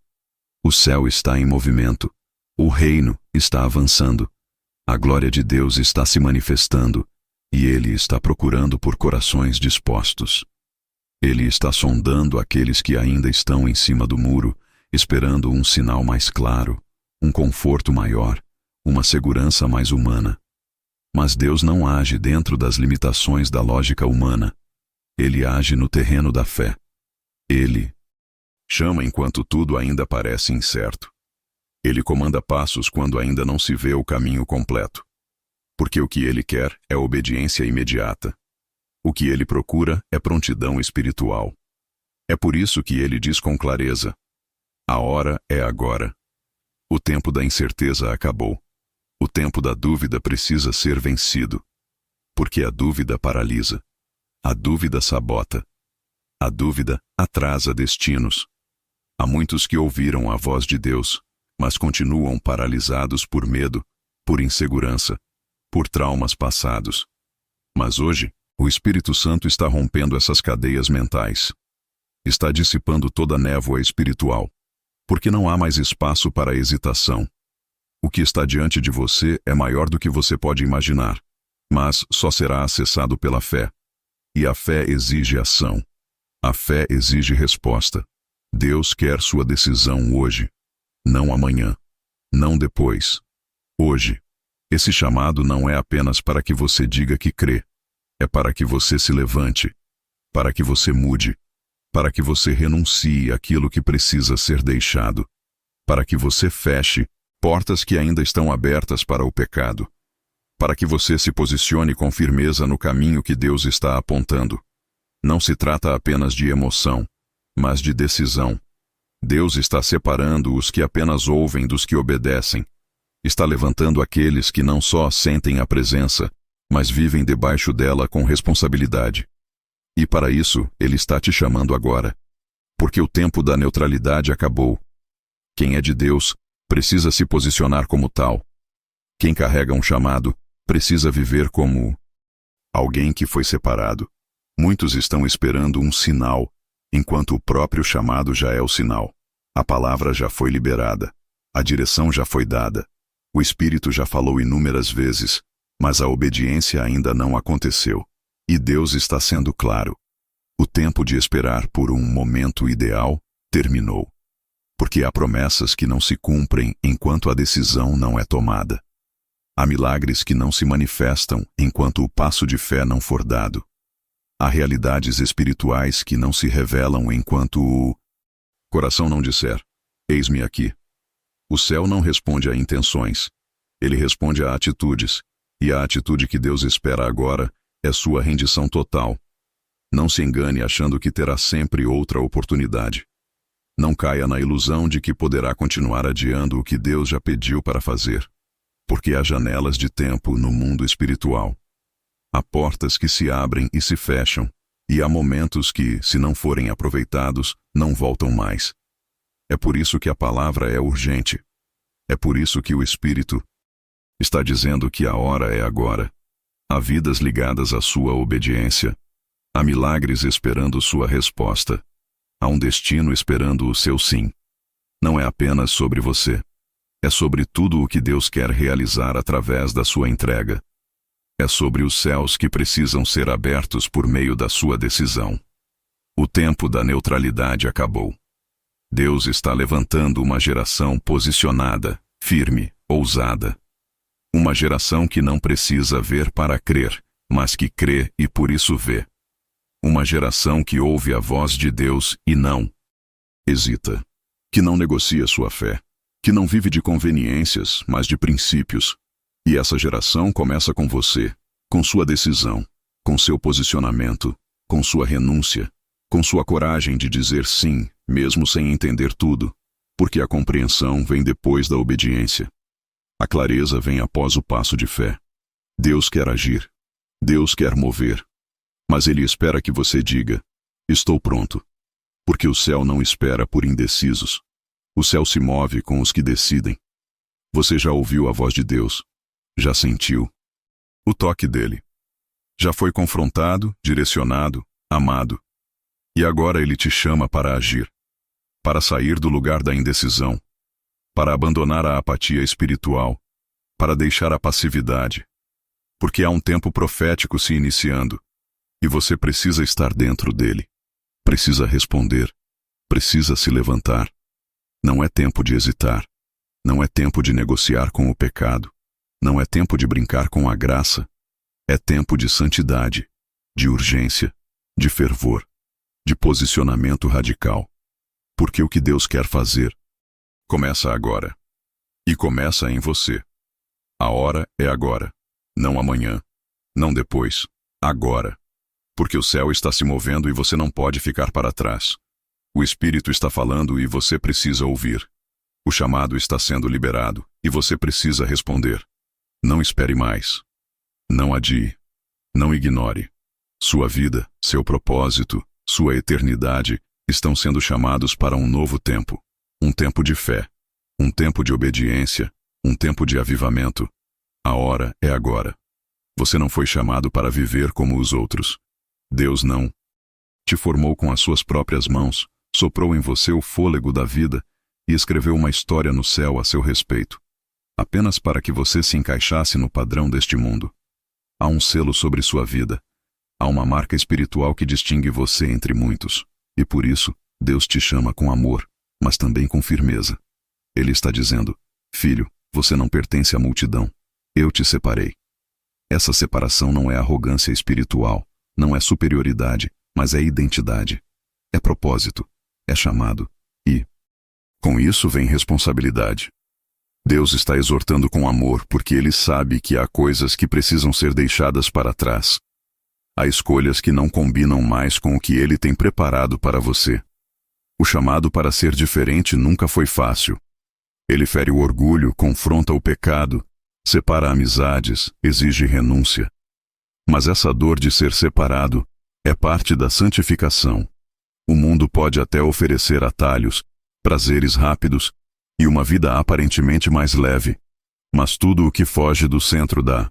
O céu está em movimento. O reino está avançando. A glória de Deus está se manifestando. E Ele está procurando por corações dispostos. Ele está sondando aqueles que ainda estão em cima do muro, esperando um sinal mais claro, um conforto maior, uma segurança mais humana. Mas Deus não age dentro das limitações da lógica humana. Ele age no terreno da fé. Ele chama enquanto tudo ainda parece incerto. Ele comanda passos quando ainda não se vê o caminho completo. Porque o que ele quer é obediência imediata. O que ele procura é prontidão espiritual. É por isso que ele diz com clareza: a hora é agora. O tempo da incerteza acabou. O tempo da dúvida precisa ser vencido. Porque a dúvida paralisa. A dúvida sabota. A dúvida atrasa destinos. Há muitos que ouviram a voz de Deus, mas continuam paralisados por medo, por insegurança, por traumas passados. Mas hoje, o Espírito Santo está rompendo essas cadeias mentais. Está dissipando toda a névoa espiritual, porque não há mais espaço para hesitação. O que está diante de você é maior do que você pode imaginar, mas só será acessado pela fé. E a fé exige ação. A fé exige resposta. Deus quer sua decisão hoje, não amanhã, não depois. Hoje. Esse chamado não é apenas para que você diga que crê. É para que você se levante, para que você mude, para que você renuncie àquilo que precisa ser deixado, para que você feche portas que ainda estão abertas para o pecado, para que você se posicione com firmeza no caminho que Deus está apontando. Não se trata apenas de emoção, mas de decisão. Deus está separando os que apenas ouvem dos que obedecem. Está levantando aqueles que não só sentem a presença, mas vivem debaixo dela com responsabilidade. E para isso, Ele está te chamando agora. Porque o tempo da neutralidade acabou. Quem é de Deus precisa se posicionar como tal. Quem carrega um chamado precisa viver como alguém que foi separado. Muitos estão esperando um sinal, enquanto o próprio chamado já é o sinal. A palavra já foi liberada. A direção já foi dada. O Espírito já falou inúmeras vezes, mas a obediência ainda não aconteceu. E Deus está sendo claro. O tempo de esperar por um momento ideal terminou. Porque há promessas que não se cumprem enquanto a decisão não é tomada. Há milagres que não se manifestam enquanto o passo de fé não for dado. Há realidades espirituais que não se revelam enquanto o coração não disser: eis-me aqui. O céu não responde a intenções. Ele responde a atitudes. E a atitude que Deus espera agora é sua rendição total. Não se engane achando que terá sempre outra oportunidade. Não caia na ilusão de que poderá continuar adiando o que Deus já pediu para fazer. Porque há janelas de tempo no mundo espiritual. Há portas que se abrem e se fecham, e há momentos que, se não forem aproveitados, não voltam mais. É por isso que a palavra é urgente. É por isso que o Espírito está dizendo que a hora é agora. Há vidas ligadas à sua obediência. Há milagres esperando sua resposta. Há um destino esperando o seu sim. Não é apenas sobre você. É sobre tudo o que Deus quer realizar através da sua entrega. É sobre os céus que precisam ser abertos por meio da sua decisão. O tempo da neutralidade acabou. Deus está levantando uma geração posicionada, firme, ousada. Uma geração que não precisa ver para crer, mas que crê e por isso vê. Uma geração que ouve a voz de Deus e não hesita. Que não negocia sua fé. Que não vive de conveniências, mas de princípios. E essa geração começa com você, com sua decisão, com seu posicionamento, com sua renúncia, com sua coragem de dizer sim, mesmo sem entender tudo, porque a compreensão vem depois da obediência. A clareza vem após o passo de fé. Deus quer agir. Deus quer mover. Mas Ele espera que você diga: estou pronto. Porque o céu não espera por indecisos. O céu se move com os que decidem. Você já ouviu a voz de Deus? Já sentiu o toque dele? Já foi confrontado, direcionado, amado. E agora Ele te chama para agir. Para sair do lugar da indecisão. Para abandonar a apatia espiritual. Para deixar a passividade. Porque há um tempo profético se iniciando. E você precisa estar dentro dele. Precisa responder. Precisa se levantar. Não é tempo de hesitar. Não é tempo de negociar com o pecado. Não é tempo de brincar com a graça. É tempo de santidade, de urgência, de fervor, de posicionamento radical. Porque o que Deus quer fazer começa agora. E começa em você. A hora é agora. Não amanhã. Não depois. Agora. Porque o céu está se movendo e você não pode ficar para trás. O Espírito está falando e você precisa ouvir. O chamado está sendo liberado e você precisa responder. Não espere mais. Não adie. Não ignore. Sua vida, seu propósito, sua eternidade estão sendo chamados para um novo tempo. Um tempo de fé. Um tempo de obediência. Um tempo de avivamento. A hora é agora. Você não foi chamado para viver como os outros. Deus não te formou com as suas próprias mãos, soprou em você o fôlego da vida e escreveu uma história no céu a seu respeito, apenas para que você se encaixasse no padrão deste mundo. Há um selo sobre sua vida. Há uma marca espiritual que distingue você entre muitos. E por isso, Deus te chama com amor, mas também com firmeza. Ele está dizendo: filho, você não pertence à multidão. Eu te separei. Essa separação não é arrogância espiritual, não é superioridade, mas é identidade. É propósito, é chamado. E, com isso vem responsabilidade. Deus está exortando com amor porque Ele sabe que há coisas que precisam ser deixadas para trás. Há escolhas que não combinam mais com o que Ele tem preparado para você. O chamado para ser diferente nunca foi fácil. Ele fere o orgulho, confronta o pecado, separa amizades, exige renúncia. Mas essa dor de ser separado é parte da santificação. O mundo pode até oferecer atalhos, prazeres rápidos e uma vida aparentemente mais leve, mas tudo o que foge do centro da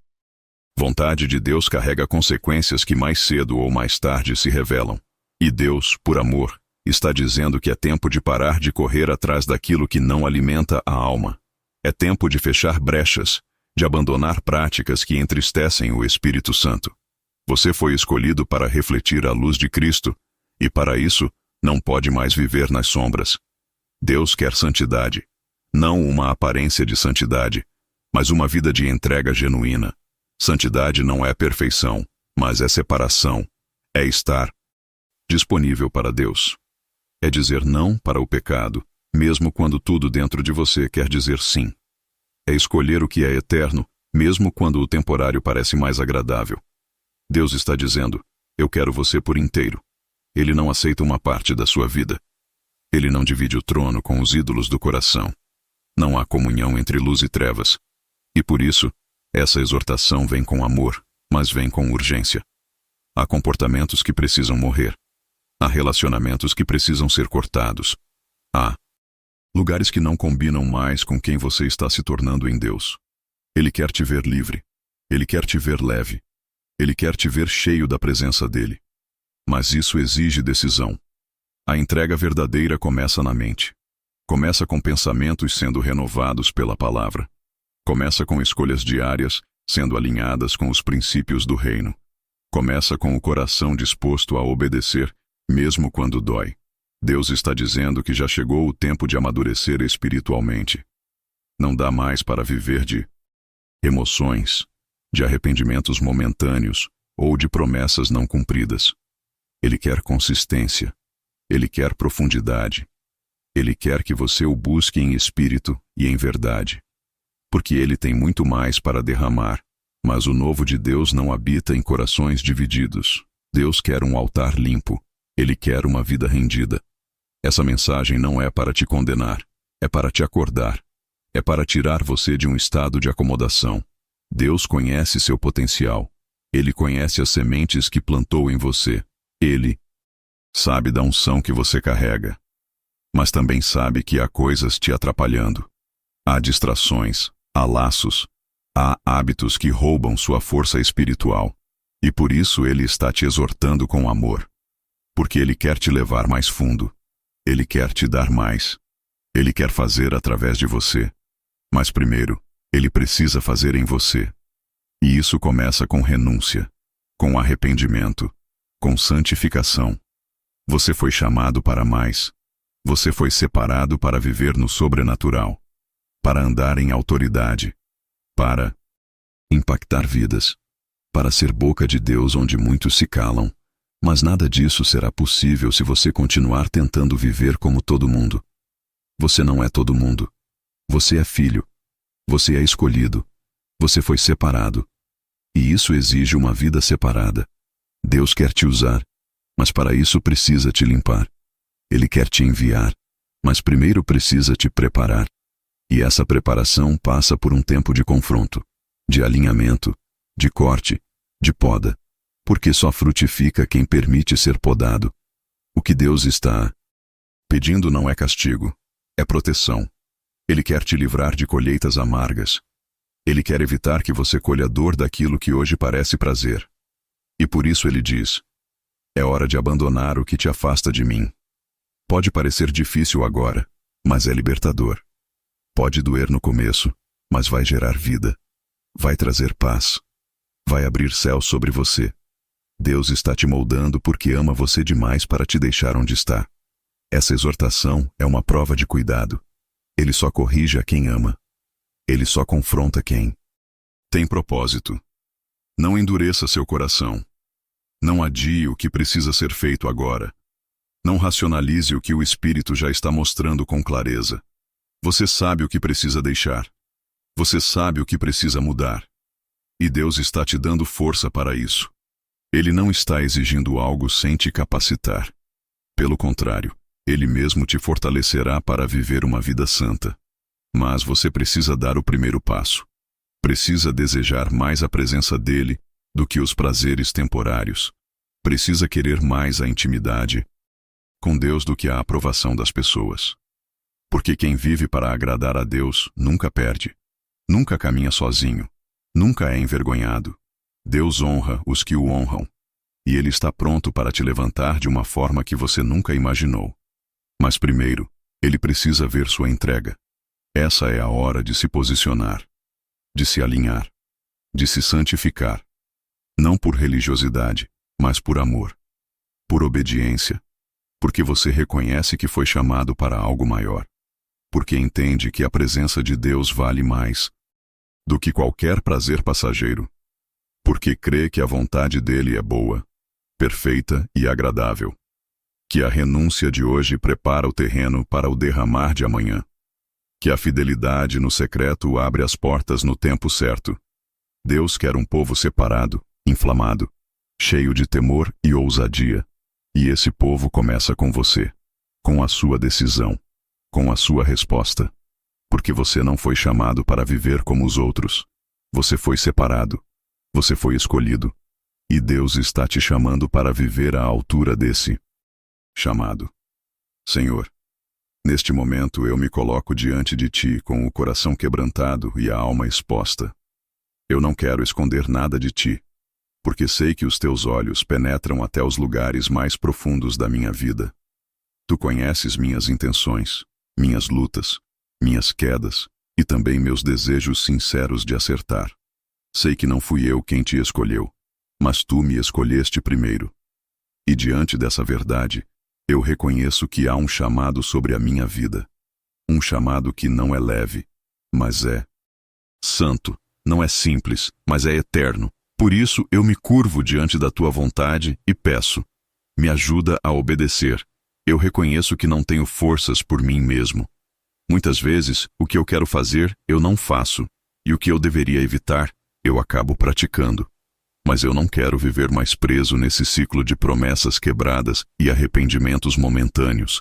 vontade de Deus carrega consequências que mais cedo ou mais tarde se revelam. E Deus, por amor, está dizendo que é tempo de parar de correr atrás daquilo que não alimenta a alma. É tempo de fechar brechas, de abandonar práticas que entristecem o Espírito Santo. Você foi escolhido para refletir a luz de Cristo, e para isso, não pode mais viver nas sombras. Deus quer santidade. Não uma aparência de santidade, mas uma vida de entrega genuína. Santidade não é perfeição, mas é separação. É estar disponível para Deus. É dizer não para o pecado, mesmo quando tudo dentro de você quer dizer sim. É escolher o que é eterno, mesmo quando o temporário parece mais agradável. Deus está dizendo: eu quero você por inteiro. Ele não aceita uma parte da sua vida. Ele não divide o trono com os ídolos do coração. Não há comunhão entre luz e trevas. E por isso, essa exortação vem com amor, mas vem com urgência. Há comportamentos que precisam morrer. Há relacionamentos que precisam ser cortados. Há lugares que não combinam mais com quem você está se tornando em Deus. Ele quer te ver livre. Ele quer te ver leve. Ele quer te ver cheio da presença dele. Mas isso exige decisão. A entrega verdadeira começa na mente. Começa com pensamentos sendo renovados pela palavra. Começa com escolhas diárias, sendo alinhadas com os princípios do reino. Começa com o coração disposto a obedecer, mesmo quando dói. Deus está dizendo que já chegou o tempo de amadurecer espiritualmente. Não dá mais para viver de emoções, de arrependimentos momentâneos ou de promessas não cumpridas. Ele quer consistência. Ele quer profundidade. Ele quer que você o busque em espírito e em verdade. Porque ele tem muito mais para derramar. Mas o novo de Deus não habita em corações divididos. Deus quer um altar limpo. Ele quer uma vida rendida. Essa mensagem não é para te condenar. É para te acordar. É para tirar você de um estado de acomodação. Deus conhece seu potencial. Ele conhece as sementes que plantou em você. Ele sabe da unção que você carrega. Mas também sabe que há coisas te atrapalhando. Há distrações, há laços, há hábitos que roubam sua força espiritual. E por isso ele está te exortando com amor. Porque ele quer te levar mais fundo. Ele quer te dar mais. Ele quer fazer através de você. Mas primeiro, ele precisa fazer em você. E isso começa com renúncia, com arrependimento, com santificação. Você foi chamado para mais. Você foi separado para viver no sobrenatural, para andar em autoridade, para impactar vidas, para ser boca de Deus onde muitos se calam. Mas nada disso será possível se você continuar tentando viver como todo mundo. Você não é todo mundo. Você é filho. Você é escolhido. Você foi separado. E isso exige uma vida separada. Deus quer te usar, mas para isso precisa te limpar. Ele quer te enviar, mas primeiro precisa te preparar. E essa preparação passa por um tempo de confronto, de alinhamento, de corte, de poda. Porque só frutifica quem permite ser podado. O que Deus está pedindo não é castigo, é proteção. Ele quer te livrar de colheitas amargas. Ele quer evitar que você colha a dor daquilo que hoje parece prazer. E por isso ele diz: é hora de abandonar o que te afasta de mim. Pode parecer difícil agora, mas é libertador. Pode doer no começo, mas vai gerar vida. Vai trazer paz. Vai abrir céu sobre você. Deus está te moldando porque ama você demais para te deixar onde está. Essa exortação é uma prova de cuidado. Ele só corrige a quem ama. Ele só confronta quem tem propósito. Não endureça seu coração. Não adie o que precisa ser feito agora. Não racionalize o que o Espírito já está mostrando com clareza. Você sabe o que precisa deixar. Você sabe o que precisa mudar. E Deus está te dando força para isso. Ele não está exigindo algo sem te capacitar. Pelo contrário, Ele mesmo te fortalecerá para viver uma vida santa. Mas você precisa dar o primeiro passo. Precisa desejar mais a presença dEle do que os prazeres temporários. Precisa querer mais a intimidade com Deus do que a aprovação das pessoas. Porque quem vive para agradar a Deus nunca perde. Nunca caminha sozinho. Nunca é envergonhado. Deus honra os que o honram. E Ele está pronto para te levantar de uma forma que você nunca imaginou. Mas primeiro, Ele precisa ver sua entrega. Essa é a hora de se posicionar, de se alinhar, de se santificar. Não por religiosidade, mas por amor, por obediência, porque você reconhece que foi chamado para algo maior, porque entende que a presença de Deus vale mais do que qualquer prazer passageiro, porque crê que a vontade dele é boa, perfeita e agradável, que a renúncia de hoje prepara o terreno para o derramar de amanhã, que a fidelidade no secreto abre as portas no tempo certo. Deus quer um povo separado, inflamado, cheio de temor e ousadia. E esse povo começa com você, com a sua decisão, com a sua resposta. Porque você não foi chamado para viver como os outros. Você foi separado. Você foi escolhido. E Deus está te chamando para viver à altura desse chamado. Senhor, neste momento eu me coloco diante de Ti com o coração quebrantado e a alma exposta. Eu não quero esconder nada de Ti, porque sei que os Teus olhos penetram até os lugares mais profundos da minha vida. Tu conheces minhas intenções, minhas lutas, minhas quedas e também meus desejos sinceros de acertar. Sei que não fui eu quem Te escolheu, mas Tu me escolheste primeiro. E diante dessa verdade, eu reconheço que há um chamado sobre a minha vida. Um chamado que não é leve, mas é santo. Não é simples, mas é eterno. Por isso eu me curvo diante da Tua vontade e peço: me ajuda a obedecer. Eu reconheço que não tenho forças por mim mesmo. Muitas vezes, o que eu quero fazer, eu não faço. E o que eu deveria evitar, eu acabo praticando. Mas eu não quero viver mais preso nesse ciclo de promessas quebradas e arrependimentos momentâneos.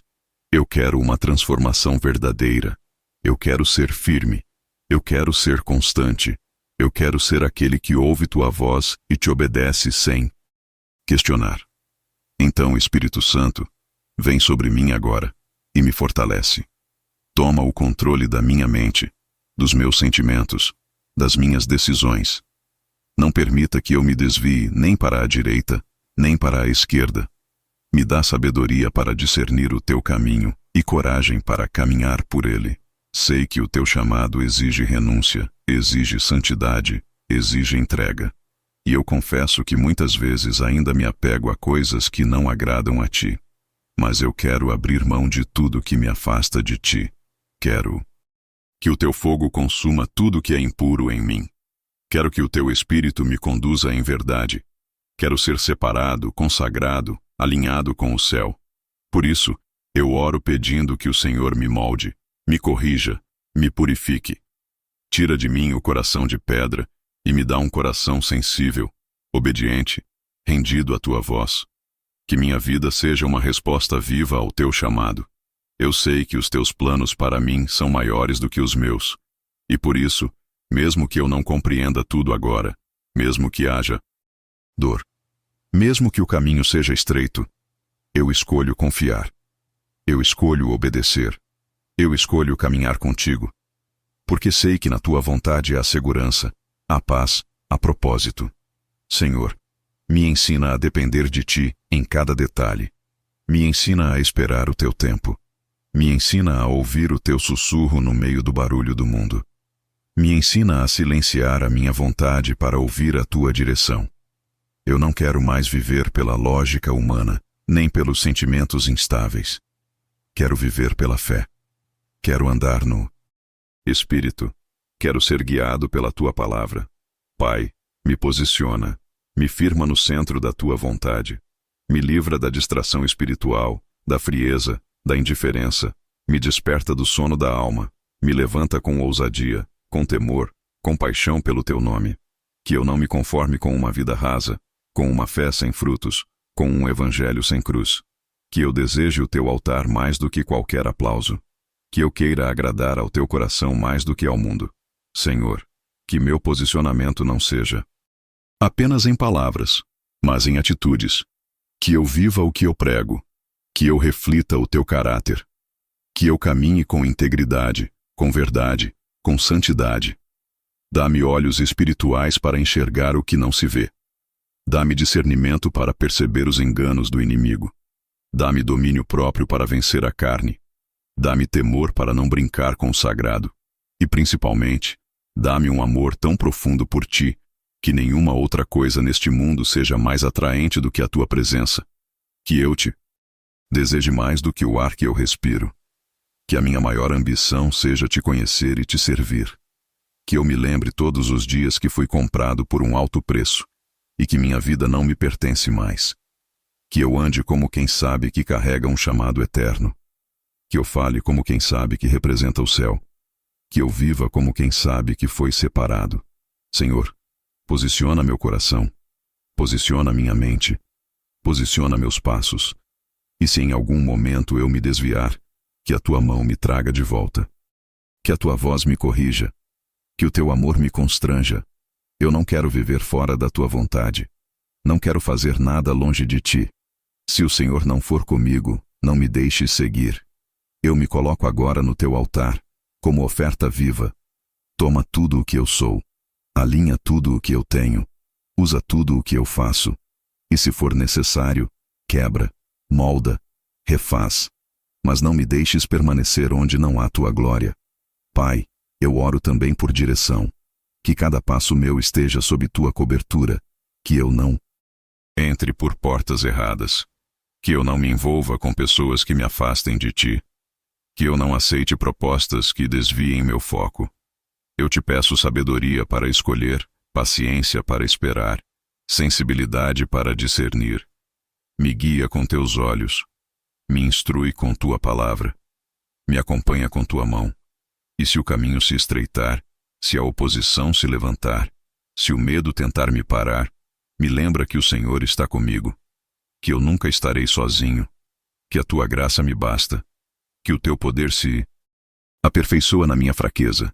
Eu quero uma transformação verdadeira. Eu quero ser firme. Eu quero ser constante. Eu quero ser aquele que ouve Tua voz e te obedece sem questionar. Então, Espírito Santo, vem sobre mim agora e me fortalece. Toma o controle da minha mente, dos meus sentimentos, das minhas decisões. Não permita que eu me desvie nem para a direita, nem para a esquerda. Me dá sabedoria para discernir o Teu caminho e coragem para caminhar por ele. Sei que o Teu chamado exige renúncia, exige santidade, exige entrega. E eu confesso que muitas vezes ainda me apego a coisas que não agradam a Ti. Mas eu quero abrir mão de tudo que me afasta de Ti. Quero que o Teu fogo consuma tudo que é impuro em mim. Quero que o Teu Espírito me conduza em verdade. Quero ser separado, consagrado, alinhado com o céu. Por isso, eu oro pedindo que o Senhor me molde, me corrija, me purifique. Tira de mim o coração de pedra e me dá um coração sensível, obediente, rendido à Tua voz. Que minha vida seja uma resposta viva ao Teu chamado. Eu sei que os Teus planos para mim são maiores do que os meus. E por isso, mesmo que eu não compreenda tudo agora, mesmo que haja dor, mesmo que o caminho seja estreito, eu escolho confiar. Eu escolho obedecer. Eu escolho caminhar contigo. porque sei que na tua vontade há segurança, há paz, há propósito. Senhor, me ensina a depender de ti em cada detalhe. Me ensina a esperar o teu tempo. Me ensina a ouvir o teu sussurro no meio do barulho do mundo. Me ensina a silenciar a minha vontade para ouvir a tua direção. Eu não quero mais viver pela lógica humana, nem pelos sentimentos instáveis. Quero viver pela fé. Quero andar no Espírito. Quero ser guiado pela tua palavra. Pai, me posiciona, me firma no centro da tua vontade. Me livra da distração espiritual, da frieza, da indiferença. Me desperta do sono da alma. Me levanta com ousadia, com temor, com paixão pelo teu nome. Que eu não me conforme com uma vida rasa, com uma fé sem frutos, com um evangelho sem cruz. Que eu deseje o teu altar mais do que qualquer aplauso. Que eu queira agradar ao teu coração mais do que ao mundo. Senhor, que meu posicionamento não seja apenas em palavras, mas em atitudes. Que eu viva o que eu prego. Que eu reflita o teu caráter. Que eu caminhe com integridade, com verdade, com santidade. Dá-me olhos espirituais para enxergar o que não se vê. Dá-me discernimento para perceber os enganos do inimigo. Dá-me domínio próprio para vencer a carne. Dá-me temor para não brincar com o sagrado. E, principalmente, dá-me um amor tão profundo por ti, que nenhuma outra coisa neste mundo seja mais atraente do que a tua presença. Que eu te deseje mais do que o ar que eu respiro. Que a minha maior ambição seja te conhecer e te servir. Que eu me lembre todos os dias que fui comprado por um alto preço, e que minha vida não me pertence mais. Que eu ande como quem sabe que carrega um chamado eterno. Que eu fale como quem sabe que representa o céu. Que eu viva como quem sabe que foi separado. Senhor, posiciona meu coração. Posiciona minha mente. Posiciona meus passos. E se em algum momento eu me desviar, que a tua mão me traga de volta. Que a tua voz me corrija. Que o teu amor me constranja. Eu não quero viver fora da tua vontade. Não quero fazer nada longe de ti. Se o Senhor não for comigo, não me deixes seguir. Eu me coloco agora no teu altar, como oferta viva. Toma tudo o que eu sou. Alinha tudo o que eu tenho. Usa tudo o que eu faço. E se for necessário, quebra, molda, refaz. Mas não me deixes permanecer onde não há tua glória. Pai, eu oro também por direção. Que cada passo meu esteja sob tua cobertura. Que eu não entre por portas erradas. Que eu não me envolva com pessoas que me afastem de ti. Que eu não aceite propostas que desviem meu foco. Eu te peço sabedoria para escolher, paciência para esperar, sensibilidade para discernir. Me guia com teus olhos. Me instrui com tua palavra. Me acompanha com tua mão. E se o caminho se estreitar, se a oposição se levantar, se o medo tentar me parar, me lembra que o Senhor está comigo, que eu nunca estarei sozinho, que a tua graça me basta, que o teu poder se aperfeiçoa na minha fraqueza.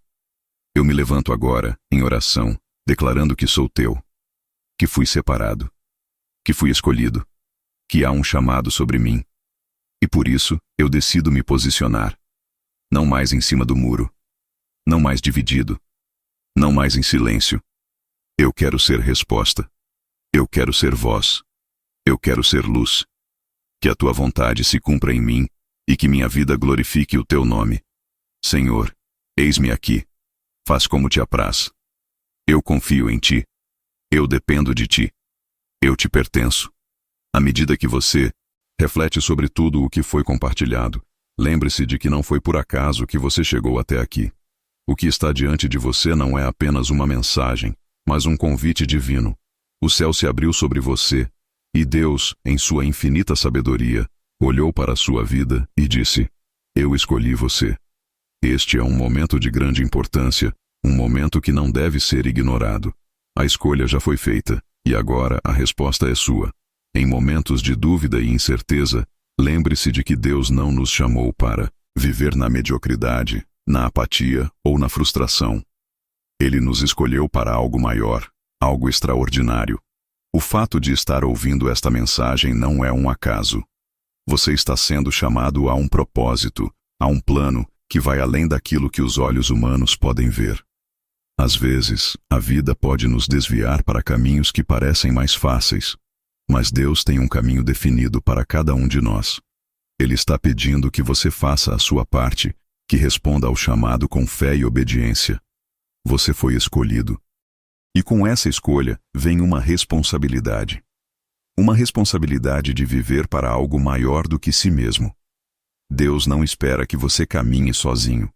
Eu me levanto agora, em oração, declarando que sou teu, que fui separado, que fui escolhido, que há um chamado sobre mim. E por isso, eu decido me posicionar. Não mais em cima do muro. Não mais dividido. Não mais em silêncio. Eu quero ser resposta. Eu quero ser voz. Eu quero ser luz. Que a tua vontade se cumpra em mim e que minha vida glorifique o teu nome. Senhor, eis-me aqui. Faz como te apraz. Eu confio em ti. Eu dependo de ti. Eu te pertenço. À medida que você reflete sobre tudo o que foi compartilhado, lembre-se de que não foi por acaso que você chegou até aqui. O que está diante de você não é apenas uma mensagem, mas um convite divino. O céu se abriu sobre você, e Deus, em sua infinita sabedoria, olhou para a sua vida e disse: Eu escolhi você. Este é um momento de grande importância, um momento que não deve ser ignorado. A escolha já foi feita, e agora a resposta é sua. Em momentos de dúvida e incerteza, lembre-se de que Deus não nos chamou para viver na mediocridade, na apatia ou na frustração. Ele nos escolheu para algo maior, algo extraordinário. O fato de estar ouvindo esta mensagem não é um acaso. Você está sendo chamado a um propósito, a um plano, que vai além daquilo que os olhos humanos podem ver. Às vezes, a vida pode nos desviar para caminhos que parecem mais fáceis, mas Deus tem um caminho definido para cada um de nós. Ele está pedindo que você faça a sua parte, que responda ao chamado com fé e obediência. Você foi escolhido. E com essa escolha vem uma responsabilidade. Uma responsabilidade de viver para algo maior do que si mesmo. Deus não espera que você caminhe sozinho.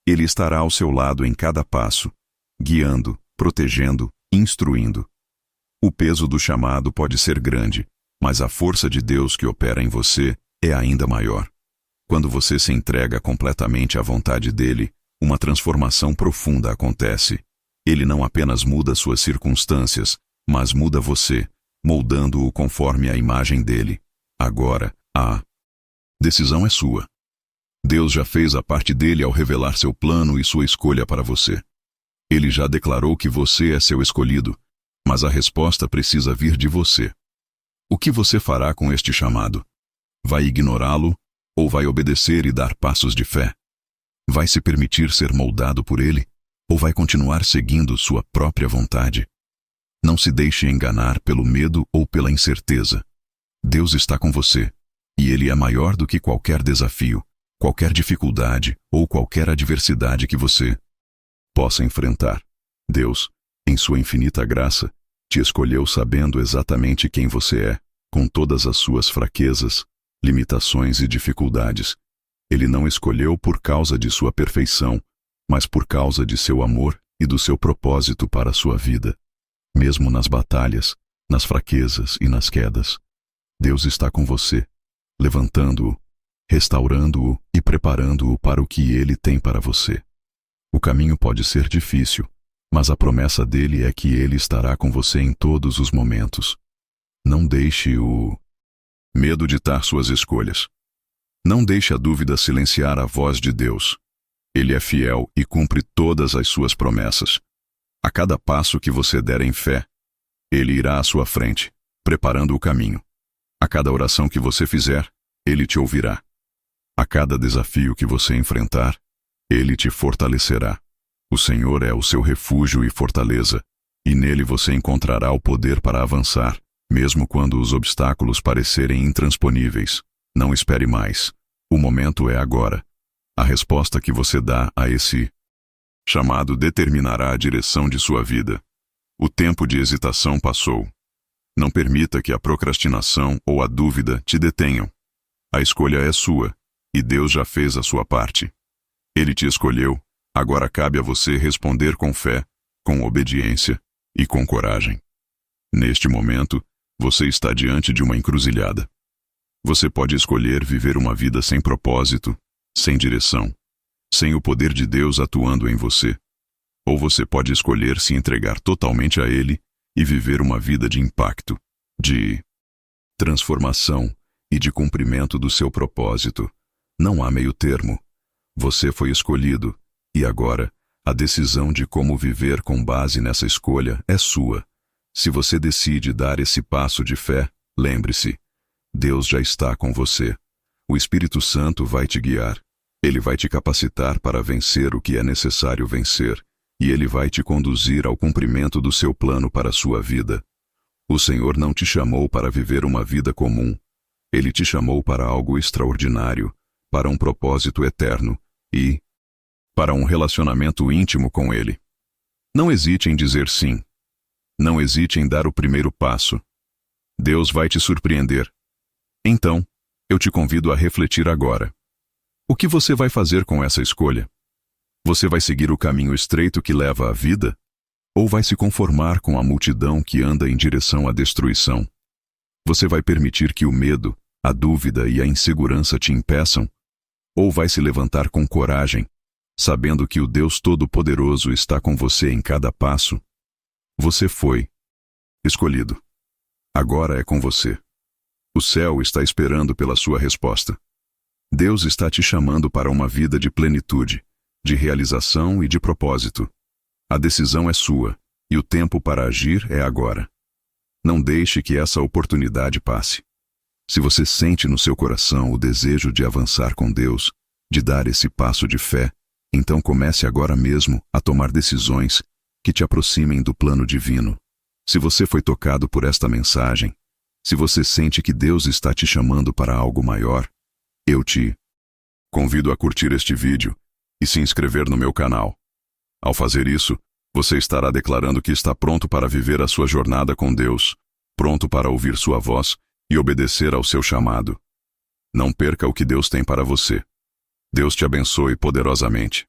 Ele estará ao seu lado em cada passo, guiando, protegendo, instruindo. O peso do chamado pode ser grande, mas a força de Deus que opera em você é ainda maior. Quando você se entrega completamente à vontade dele, uma transformação profunda acontece. Ele não apenas muda suas circunstâncias, mas muda você, moldando-o conforme a imagem dele. Agora, a decisão é sua. Deus já fez a parte dele ao revelar seu plano e sua escolha para você. Ele já declarou que você é seu escolhido, mas a resposta precisa vir de você. O que você fará com este chamado? Vai ignorá-lo ou vai obedecer e dar passos de fé? Vai se permitir ser moldado por ele ou vai continuar seguindo sua própria vontade? Não se deixe enganar pelo medo ou pela incerteza. Deus está com você, e ele é maior do que qualquer desafio, qualquer dificuldade ou qualquer adversidade que você possa enfrentar. Deus, em sua infinita graça, te escolheu sabendo exatamente quem você é, com todas as suas fraquezas, limitações e dificuldades. Ele não escolheu por causa de sua perfeição, mas por causa de seu amor e do seu propósito para a sua vida. Mesmo nas batalhas, nas fraquezas e nas quedas, Deus está com você, levantando-o, restaurando-o e preparando-o para o que Ele tem para você. O caminho pode ser difícil, mas a promessa dele é que Ele estará com você em todos os momentos. Não deixe o medo ditar suas escolhas. Não deixe a dúvida silenciar a voz de Deus. Ele é fiel e cumpre todas as suas promessas. A cada passo que você der em fé, Ele irá à sua frente, preparando o caminho. A cada oração que você fizer, Ele te ouvirá. A cada desafio que você enfrentar, Ele te fortalecerá. O Senhor é o seu refúgio e fortaleza, e nele você encontrará o poder para avançar, mesmo quando os obstáculos parecerem intransponíveis. Não espere mais. O momento é agora. A resposta que você dá a esse chamado determinará a direção de sua vida. O tempo de hesitação passou. Não permita que a procrastinação ou a dúvida te detenham. A escolha é sua, e Deus já fez a sua parte. Ele te escolheu, agora cabe a você responder com fé, com obediência e com coragem. Neste momento, você está diante de uma encruzilhada. Você pode escolher viver uma vida sem propósito, sem direção, sem o poder de Deus atuando em você. Ou você pode escolher se entregar totalmente a Ele e viver uma vida de impacto, de transformação e de cumprimento do seu propósito. Não há meio termo. Você foi escolhido, e agora, a decisão de como viver com base nessa escolha é sua. Se você decide dar esse passo de fé, lembre-se, Deus já está com você. O Espírito Santo vai te guiar. Ele vai te capacitar para vencer o que é necessário vencer, e Ele vai te conduzir ao cumprimento do seu plano para a sua vida. O Senhor não te chamou para viver uma vida comum. Ele te chamou para algo extraordinário, para um propósito eterno e para um relacionamento íntimo com Ele. Não hesite em dizer sim. Não hesite em dar o primeiro passo. Deus vai te surpreender. Então, eu te convido a refletir agora. O que você vai fazer com essa escolha? Você vai seguir o caminho estreito que leva à vida? Ou vai se conformar com a multidão que anda em direção à destruição? Você vai permitir que o medo, a dúvida e a insegurança te impeçam? Ou vai se levantar com coragem, sabendo que o Deus Todo-Poderoso está com você em cada passo? Você foi escolhido. Agora é com você. O céu está esperando pela sua resposta. Deus está te chamando para uma vida de plenitude, de realização e de propósito. A decisão é sua, e o tempo para agir é agora. Não deixe que essa oportunidade passe. Se você sente no seu coração o desejo de avançar com Deus, de dar esse passo de fé, então comece agora mesmo a tomar decisões que te aproximem do plano divino. Se você foi tocado por esta mensagem, se você sente que Deus está te chamando para algo maior, eu te convido a curtir este vídeo e se inscrever no meu canal. Ao fazer isso, você estará declarando que está pronto para viver a sua jornada com Deus, pronto para ouvir sua voz e obedecer ao seu chamado. Não perca o que Deus tem para você. Deus te abençoe poderosamente.